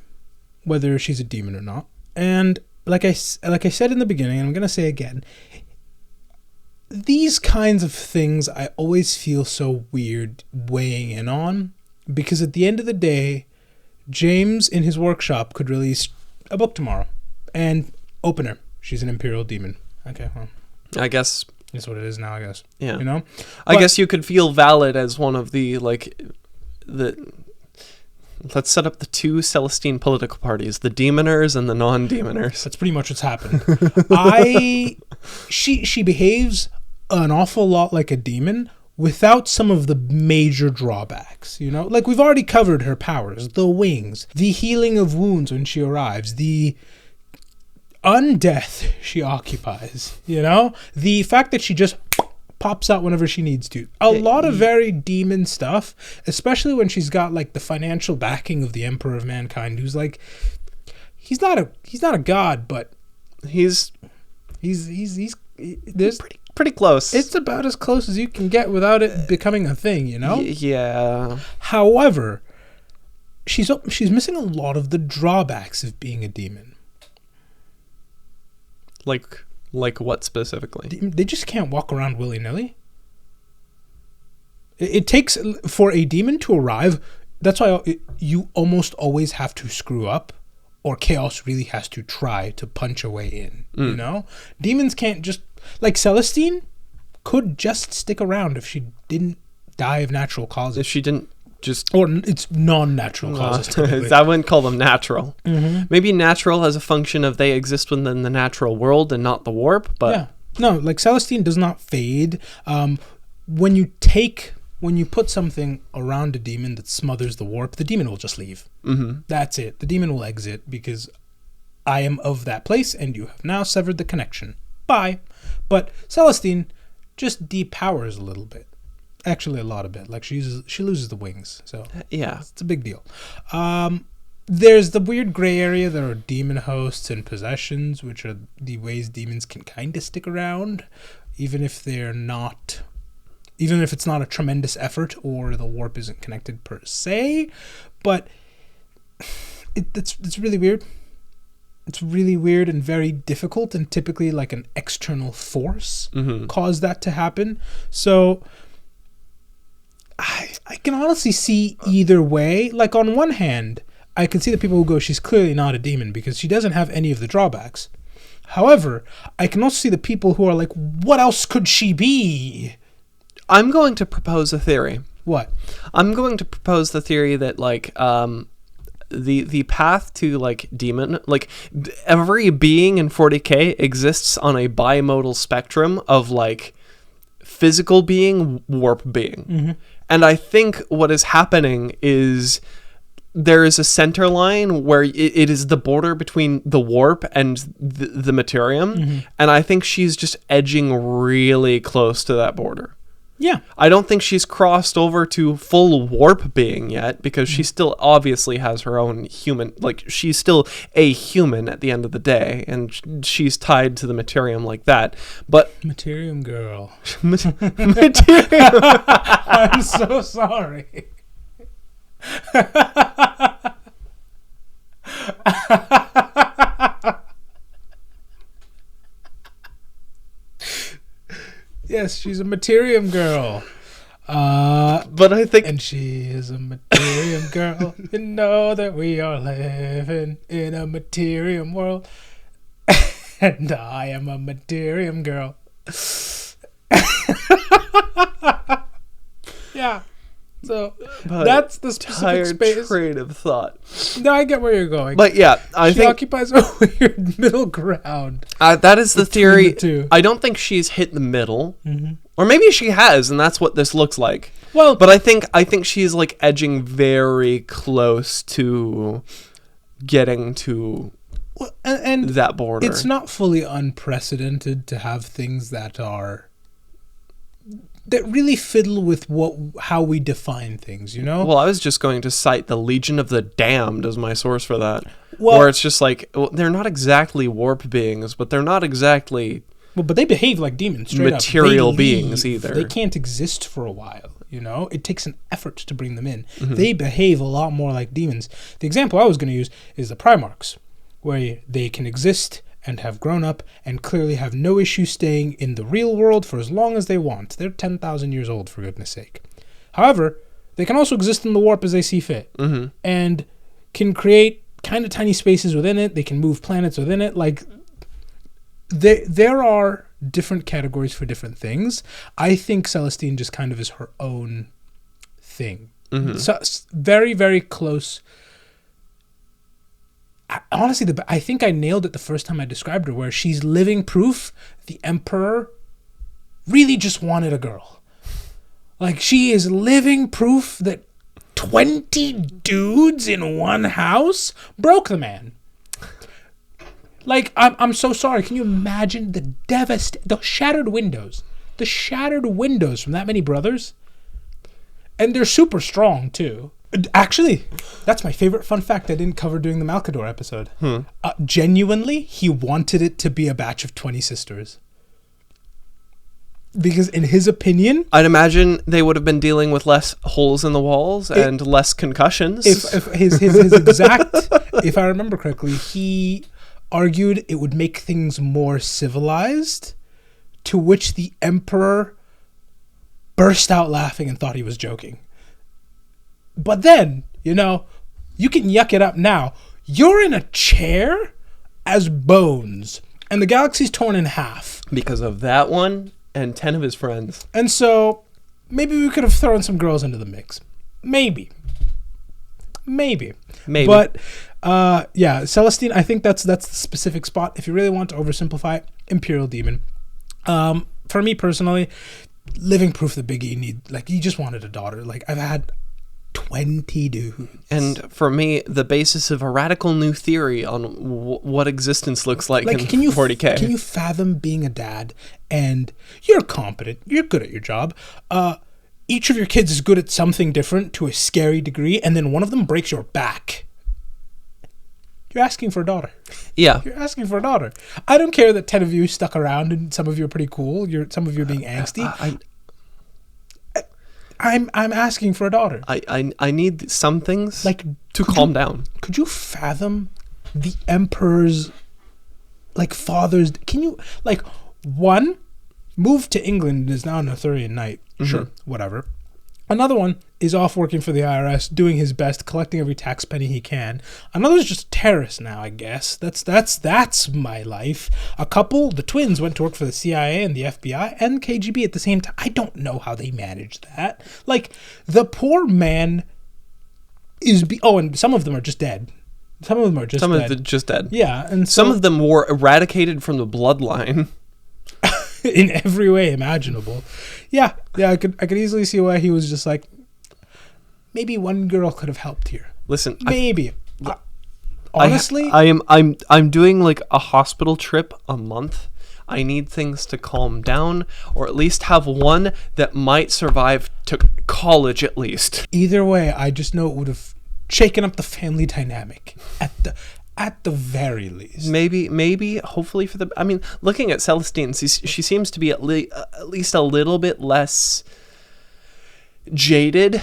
whether she's a demon or not. And like I said in the beginning, and I'm gonna say again, these kinds of things I always feel so weird weighing in on, because at the end of the day, James in his workshop could release a book tomorrow and opener. She's an Imperial demon. Okay, well, I guess. that's what it is now, I guess. Yeah. You know? I guess you could feel valid as one of the, like, let's set up the 2 Celestine political parties, the demoners and the non-demoners. That's pretty much what's happened. She behaves an awful lot like a demon without some of the major drawbacks, you know? Like, we've already covered her powers, the wings, the healing of wounds when she arrives, the undeath she occupies, you know? The fact that she just pops out whenever she needs to. A lot of very demon stuff, especially when she's got like the financial backing of the Emperor of Mankind, who's like, he's not a god, but he's there's Pretty close. it's about as close as you can get without it becoming a thing, you know? Yeah. However, she's missing a lot of the drawbacks of being a demon. Like what specifically? They just can't walk around willy-nilly. It takes for a demon to arrive. That's why you almost always have to screw up, or chaos really has to try to punch a way in. You know, demons can't just, like Celestine could just stick around if she didn't die of natural causes. If she didn't just... Or it's non-natural causes. Typically. I wouldn't call them natural. Mm-hmm. Maybe natural as a function of they exist within the natural world and not the warp, but... Yeah. No, like Celestine does not fade. When you put something around a demon that smothers the warp, the demon will just leave. Mm-hmm. That's it. The demon will exit because I am of that place and you have now severed the connection. Bye. But Celestine just depowers a little bit. Actually, a lot of it. Like she loses the wings. So yeah, it's a big deal. There's the weird gray area. There are demon hosts and possessions, which are the ways demons can kind of stick around, even if it's not a tremendous effort or the warp isn't connected per se. But it's really weird. It's really weird and very difficult, and typically like an external force caused that to happen. So I can honestly see either way. Like on one hand, I can see the people who go, she's clearly not a demon because she doesn't have any of the drawbacks. However, I can also see the people who are like, what else could she be? I'm going to propose a theory. What? I'm going to propose the theory that like the path to like demon, like every being in 40k exists on a bimodal spectrum of like physical being, warp being. Mm-hmm. And I think what is happening is there is a center line where it is the border between the warp and the Immaterium. And I think she's just edging really close to that border. Yeah. I don't think she's crossed over to full warp being yet because she still obviously has her own human, like she's still a human at the end of the day, and she's tied to the Immaterium like that. But Immaterium girl. Immaterium. I'm so sorry. Yes, she's a Immaterium girl. But I think... And she is a Immaterium girl. You know that we are living in a Immaterium world. And I am a Immaterium girl. Yeah. So But that's the specific tired space. train of thought. No, I get where you're going. But yeah, I she think occupies a weird middle ground. that is the between theory. the two. I don't think she's hit the middle, or maybe she has, and that's what this looks like. Well, But I think she's like edging very close to getting to and that border. it's not fully unprecedented to have things that really fiddle with how we define things, you know? Well, I was just going to cite the Legion of the Damned as my source for that. Well, where it's just like, well, they're not exactly warp beings, but they're not exactly but they behave like demons, straight material up. They beings leave. either. They can't exist for a while, you know? It takes an effort to bring them in. They behave a lot more like demons. The example I was going to use is the Primarchs, where they can exist and have grown up and clearly have no issue staying in the real world for as long as they want. They're 10,000 years old, for goodness sake. However, they can also exist in the warp as they see fit and can create kind of tiny spaces within it. They can move planets within it. Like, there are different categories for different things. I think Celestine just kind of is her own thing. So, very, very close. Honestly, I think I nailed it the first time I described her, where she's living proof the Emperor really just wanted a girl. Like, she is living proof that 20 dudes in one house broke the man. Like, I'm so sorry. Can you imagine the shattered windows? The shattered windows from that many brothers? And they're super strong, too. Actually, that's my favorite fun fact I didn't cover during the Malcador episode. Genuinely, he wanted it to be a batch of 20 sisters. Because in his opinion... I'd imagine they would have been dealing with less holes in the walls and less concussions. If his exact... If I remember correctly, he argued it would make things more civilized, to which the Emperor burst out laughing and thought he was joking. But then, you know, you can yuck it up now. You're in a chair as bones, and the galaxy's torn in half. Because of that one and 10 of his friends. And so, maybe we could have thrown some girls into the mix. Maybe. But, yeah, Celestine, I think that's the specific spot. If you really want to oversimplify it, Imperial Demon. For me personally, living proof that Big E he just wanted a daughter. Like, I've had 20 dudes. And for me, the basis of a radical new theory on what existence looks like in 40k. Can you fathom being a dad and you're competent, you're good at your job, each of your kids is good at something different to a scary degree, and then one of them breaks your back? You're asking for a daughter. Yeah. You're asking for a daughter. I don't care that 10 of you stuck around and some of you are pretty cool. Some of you are being angsty. I'm asking for a daughter. I need some things to calm down. Could you fathom the Emperor's father's? Can you one moved to England and is now an Arthurian knight? Sure, whatever. Another one is off working for the IRS, doing his best, collecting every tax penny he can. Another's just a terrorist now, I guess. That's my life. A couple, the twins, went to work for the CIA and the FBI and KGB at the same time. I don't know how they managed that. The poor man is... and some of them are just dead. Some of them are just dead. Some of them just dead. Yeah, and so, some of them were eradicated from the bloodline. in every way imaginable. Yeah, I could easily see why he was just like, maybe one girl could have helped here. Listen, maybe. Honestly, I'm doing a hospital trip a month. I need things to calm down, or at least have one that might survive to college at least. Either way, I just know it would have shaken up the family dynamic at the very least. Maybe, hopefully for the... I mean, looking at Celestine, she seems to be at least a little bit less jaded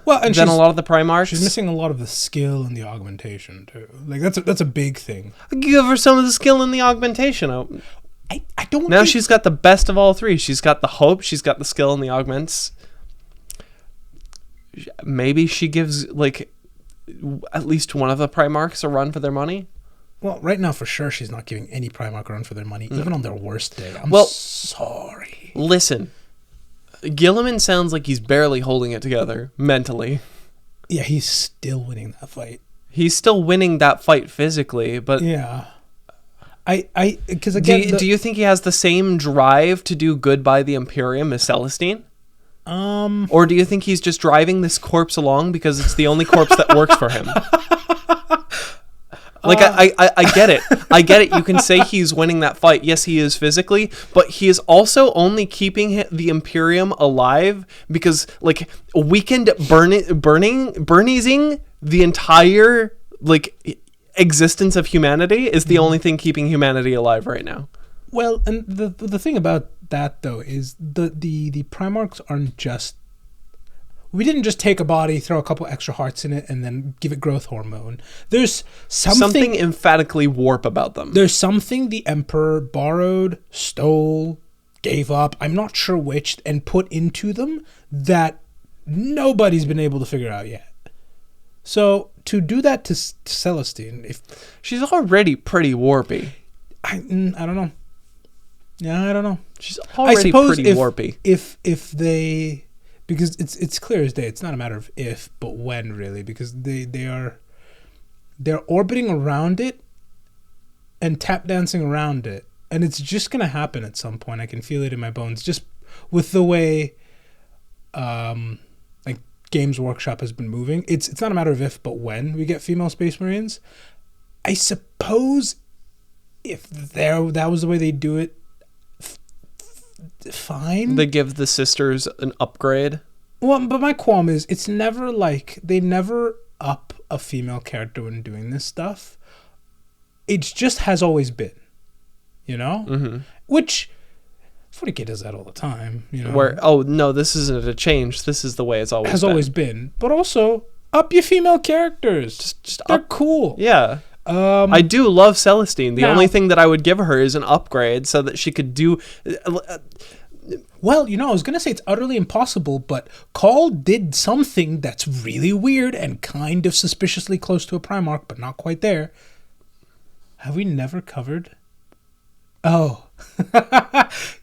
than a lot of the Primarchs. She's missing a lot of the skill and the augmentation, too. That's a big thing. Give her some of the skill and the augmentation. I don't... Now she's got the best of all three. She's got the hope, she's got the skill and the augments. Maybe she gives, at least one of the Primarchs a run for their money. Well, right now for sure she's not giving any Primarch a run for their money, even on their worst day. I'm sorry. Listen, Gilliman sounds like he's barely holding it together mentally. Yeah, he's still winning that fight. He's still winning that fight physically, but yeah. Because again, do you think he has the same drive to do good by the Imperium as Celestine? Or do you think he's just driving this corpse along because it's the only corpse that works for him? Like, I get it. I get it. You can say he's winning that fight. Yes, he is physically, but he is also only keeping the Imperium alive because, like, weakened Berniesing the entire, like, existence of humanity is the only thing keeping humanity alive right now. Well, and the thing about that, though, is the Primarchs aren't just... We didn't just take a body, throw a couple extra hearts in it, and then give it growth hormone. There's something emphatically warp about them. There's something the Emperor borrowed, stole, gave up, I'm not sure which, and put into them that nobody's been able to figure out yet. So to do that to Celestine, if she's already pretty warpy. I don't know. Yeah, I don't know. She's already pretty warpy. If they... Because it's clear as day. It's not a matter of if, but when, really. Because they're orbiting around it and tap dancing around it, and it's just gonna happen at some point. I can feel it in my bones, just with the way, like Games Workshop has been moving. It's not a matter of if, but when we get female Space Marines. I suppose if that was the way they do it. Fine. They give the sisters an upgrade. Well, but my qualm is it's never like they never up a female character when doing this stuff. It just has always been, you know? Mm-hmm. Which 40k does that all the time, you know? Where, oh no, this isn't a change. This is the way it's always been. But also up your female characters. Just they're cool. Yeah. I do love Celestine. The only thing that I would give her is an upgrade so that she could do... Well, you know, I was going to say it's utterly impossible, but Call did something that's really weird and kind of suspiciously close to a Primarch, but not quite there. Have we never covered... Oh.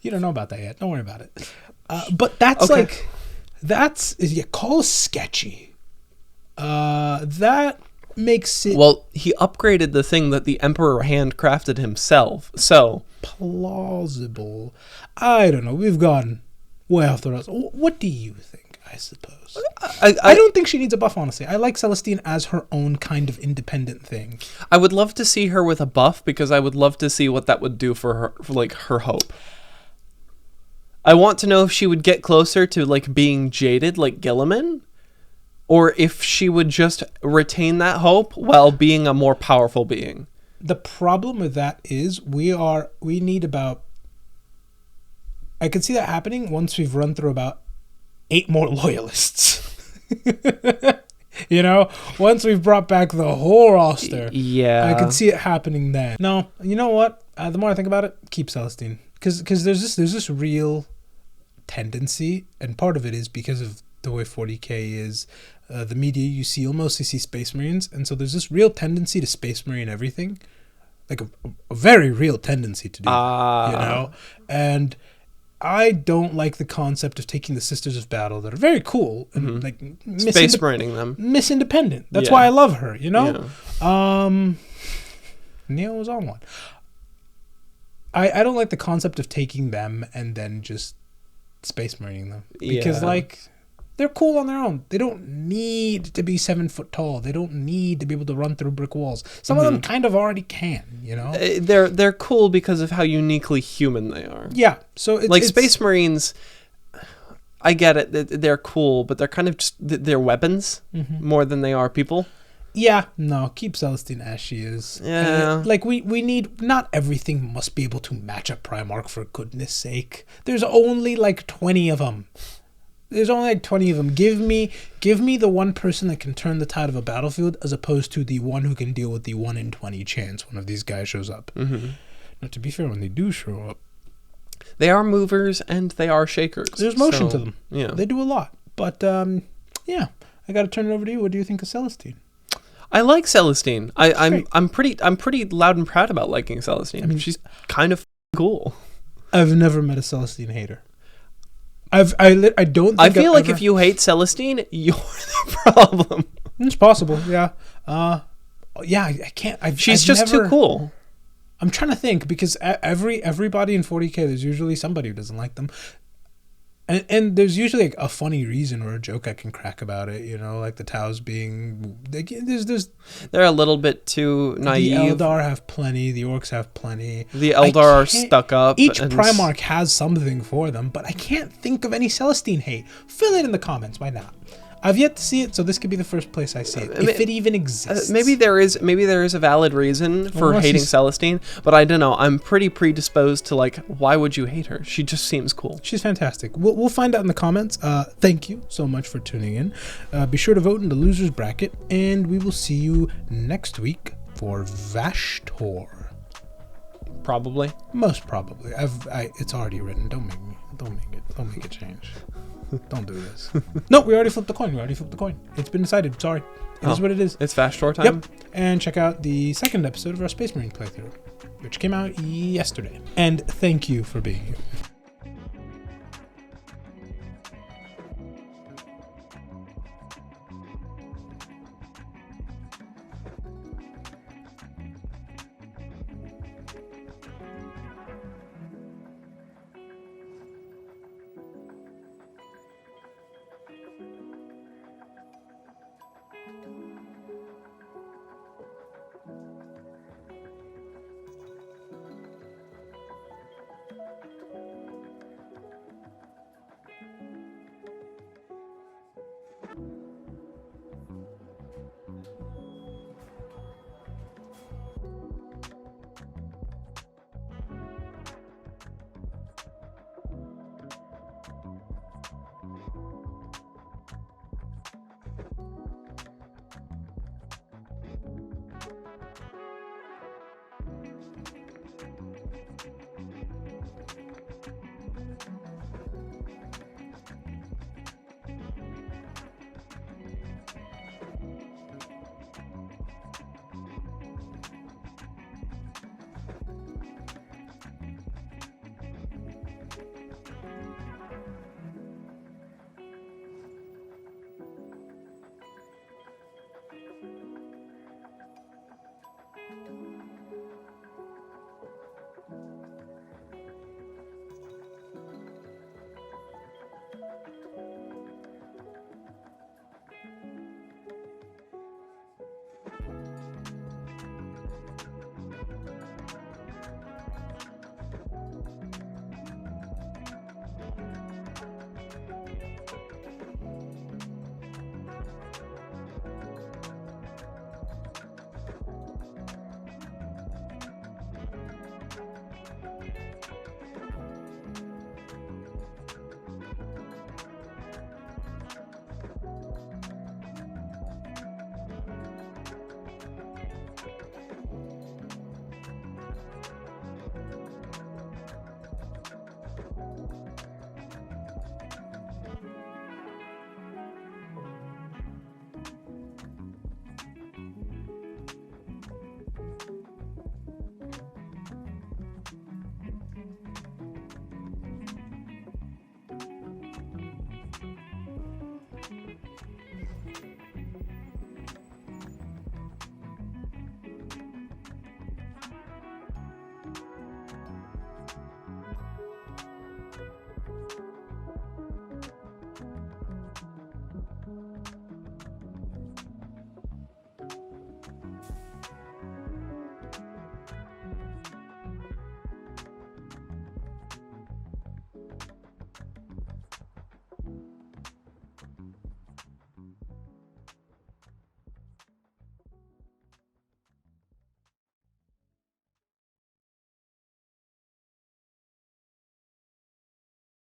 You don't know about that yet. Don't worry about it. But that's okay. like... That's... Yeah, Call is sketchy. That... makes it... Well, he upgraded the thing that the Emperor handcrafted himself, so... Plausible. I don't know. We've gone way off the rails. What do you think, I suppose? I don't think she needs a buff, honestly. I like Celestine as her own kind of independent thing. I would love to see her with a buff, because I would love to see what that would do for her, for, like, her hope. I want to know if she would get closer to, like, being jaded like Gilliman, or if she would just retain that hope while being a more powerful being. The problem with that is we need about... I could see that happening once we've run through about 8 more loyalists. You know? Once we've brought back the whole roster. Yeah. I could see it happening then. No, you know what? The more I think about it, keep Celestine. Because there's this real tendency, and part of it is because of the way 40k is... the media you'll mostly see Space Marines, and so there's this real tendency to Space Marine everything, like a very real tendency to do that, you know. And I don't like the concept of taking the Sisters of Battle that are very cool and like Space Marining them, Miss Independent. That's why I love her, you know. Yeah. Neo was on one. I don't like the concept of taking them and then just Space Marining them because like. They're cool on their own. They don't need to be 7 foot tall. They don't need to be able to run through brick walls. Some of them kind of already can, you know? They're cool because of how uniquely human they are. Yeah. So it's Space Marines, I get it. They're cool, but they're kind of just, they're weapons more than they are people. Yeah. No, keep Celestine as she is. Yeah. Like we need, not everything must be able to match a Primarch for goodness sake. There's only like 20 of them. There's only like 20 of them. Give me the one person that can turn the tide of a battlefield as opposed to the one who can deal with the 1 in 20 chance one of these guys shows up. Now, to be fair, when they do show up... They are movers and they are shakers. There's motion to them. Yeah. They do a lot. But, yeah. I got to turn it over to you. What do you think of Celestine? I like Celestine. I'm pretty loud and proud about liking Celestine. I mean, she's kind of cool. I've never met a Celestine hater. I don't. Think I feel like ever, if you hate Celestine, you're the problem. it's possible. Yeah. Yeah. I can't. She's just too cool. I'm trying to think because everybody in 40k, there's usually somebody who doesn't like them. And there's usually like a funny reason or a joke I can crack about it, you know, like the Taus being they're a little bit too naive. The Eldar have plenty, the Orcs have plenty. The Eldar are stuck up. Each Primarch has something for them, but I can't think of any Celestine hate. Fill it in the comments. Why not? I've yet to see it, so this could be the first place I see it, if it even exists. Maybe there is a valid reason for hating Celestine, but I don't know. I'm pretty predisposed to like, why would you hate her? She just seems cool. She's fantastic. We'll find out in the comments. Thank you so much for tuning in. Be sure to vote in the losers bracket, and we will see you next week for Vashtor. Probably. Most probably. It's already written. Don't make it change. Don't do this. No, we already flipped the coin. It's been decided. Sorry. It is what it is. It's Vashtor time? Yep. And check out the second episode of our Space Marine playthrough, which came out yesterday. And thank you for being here.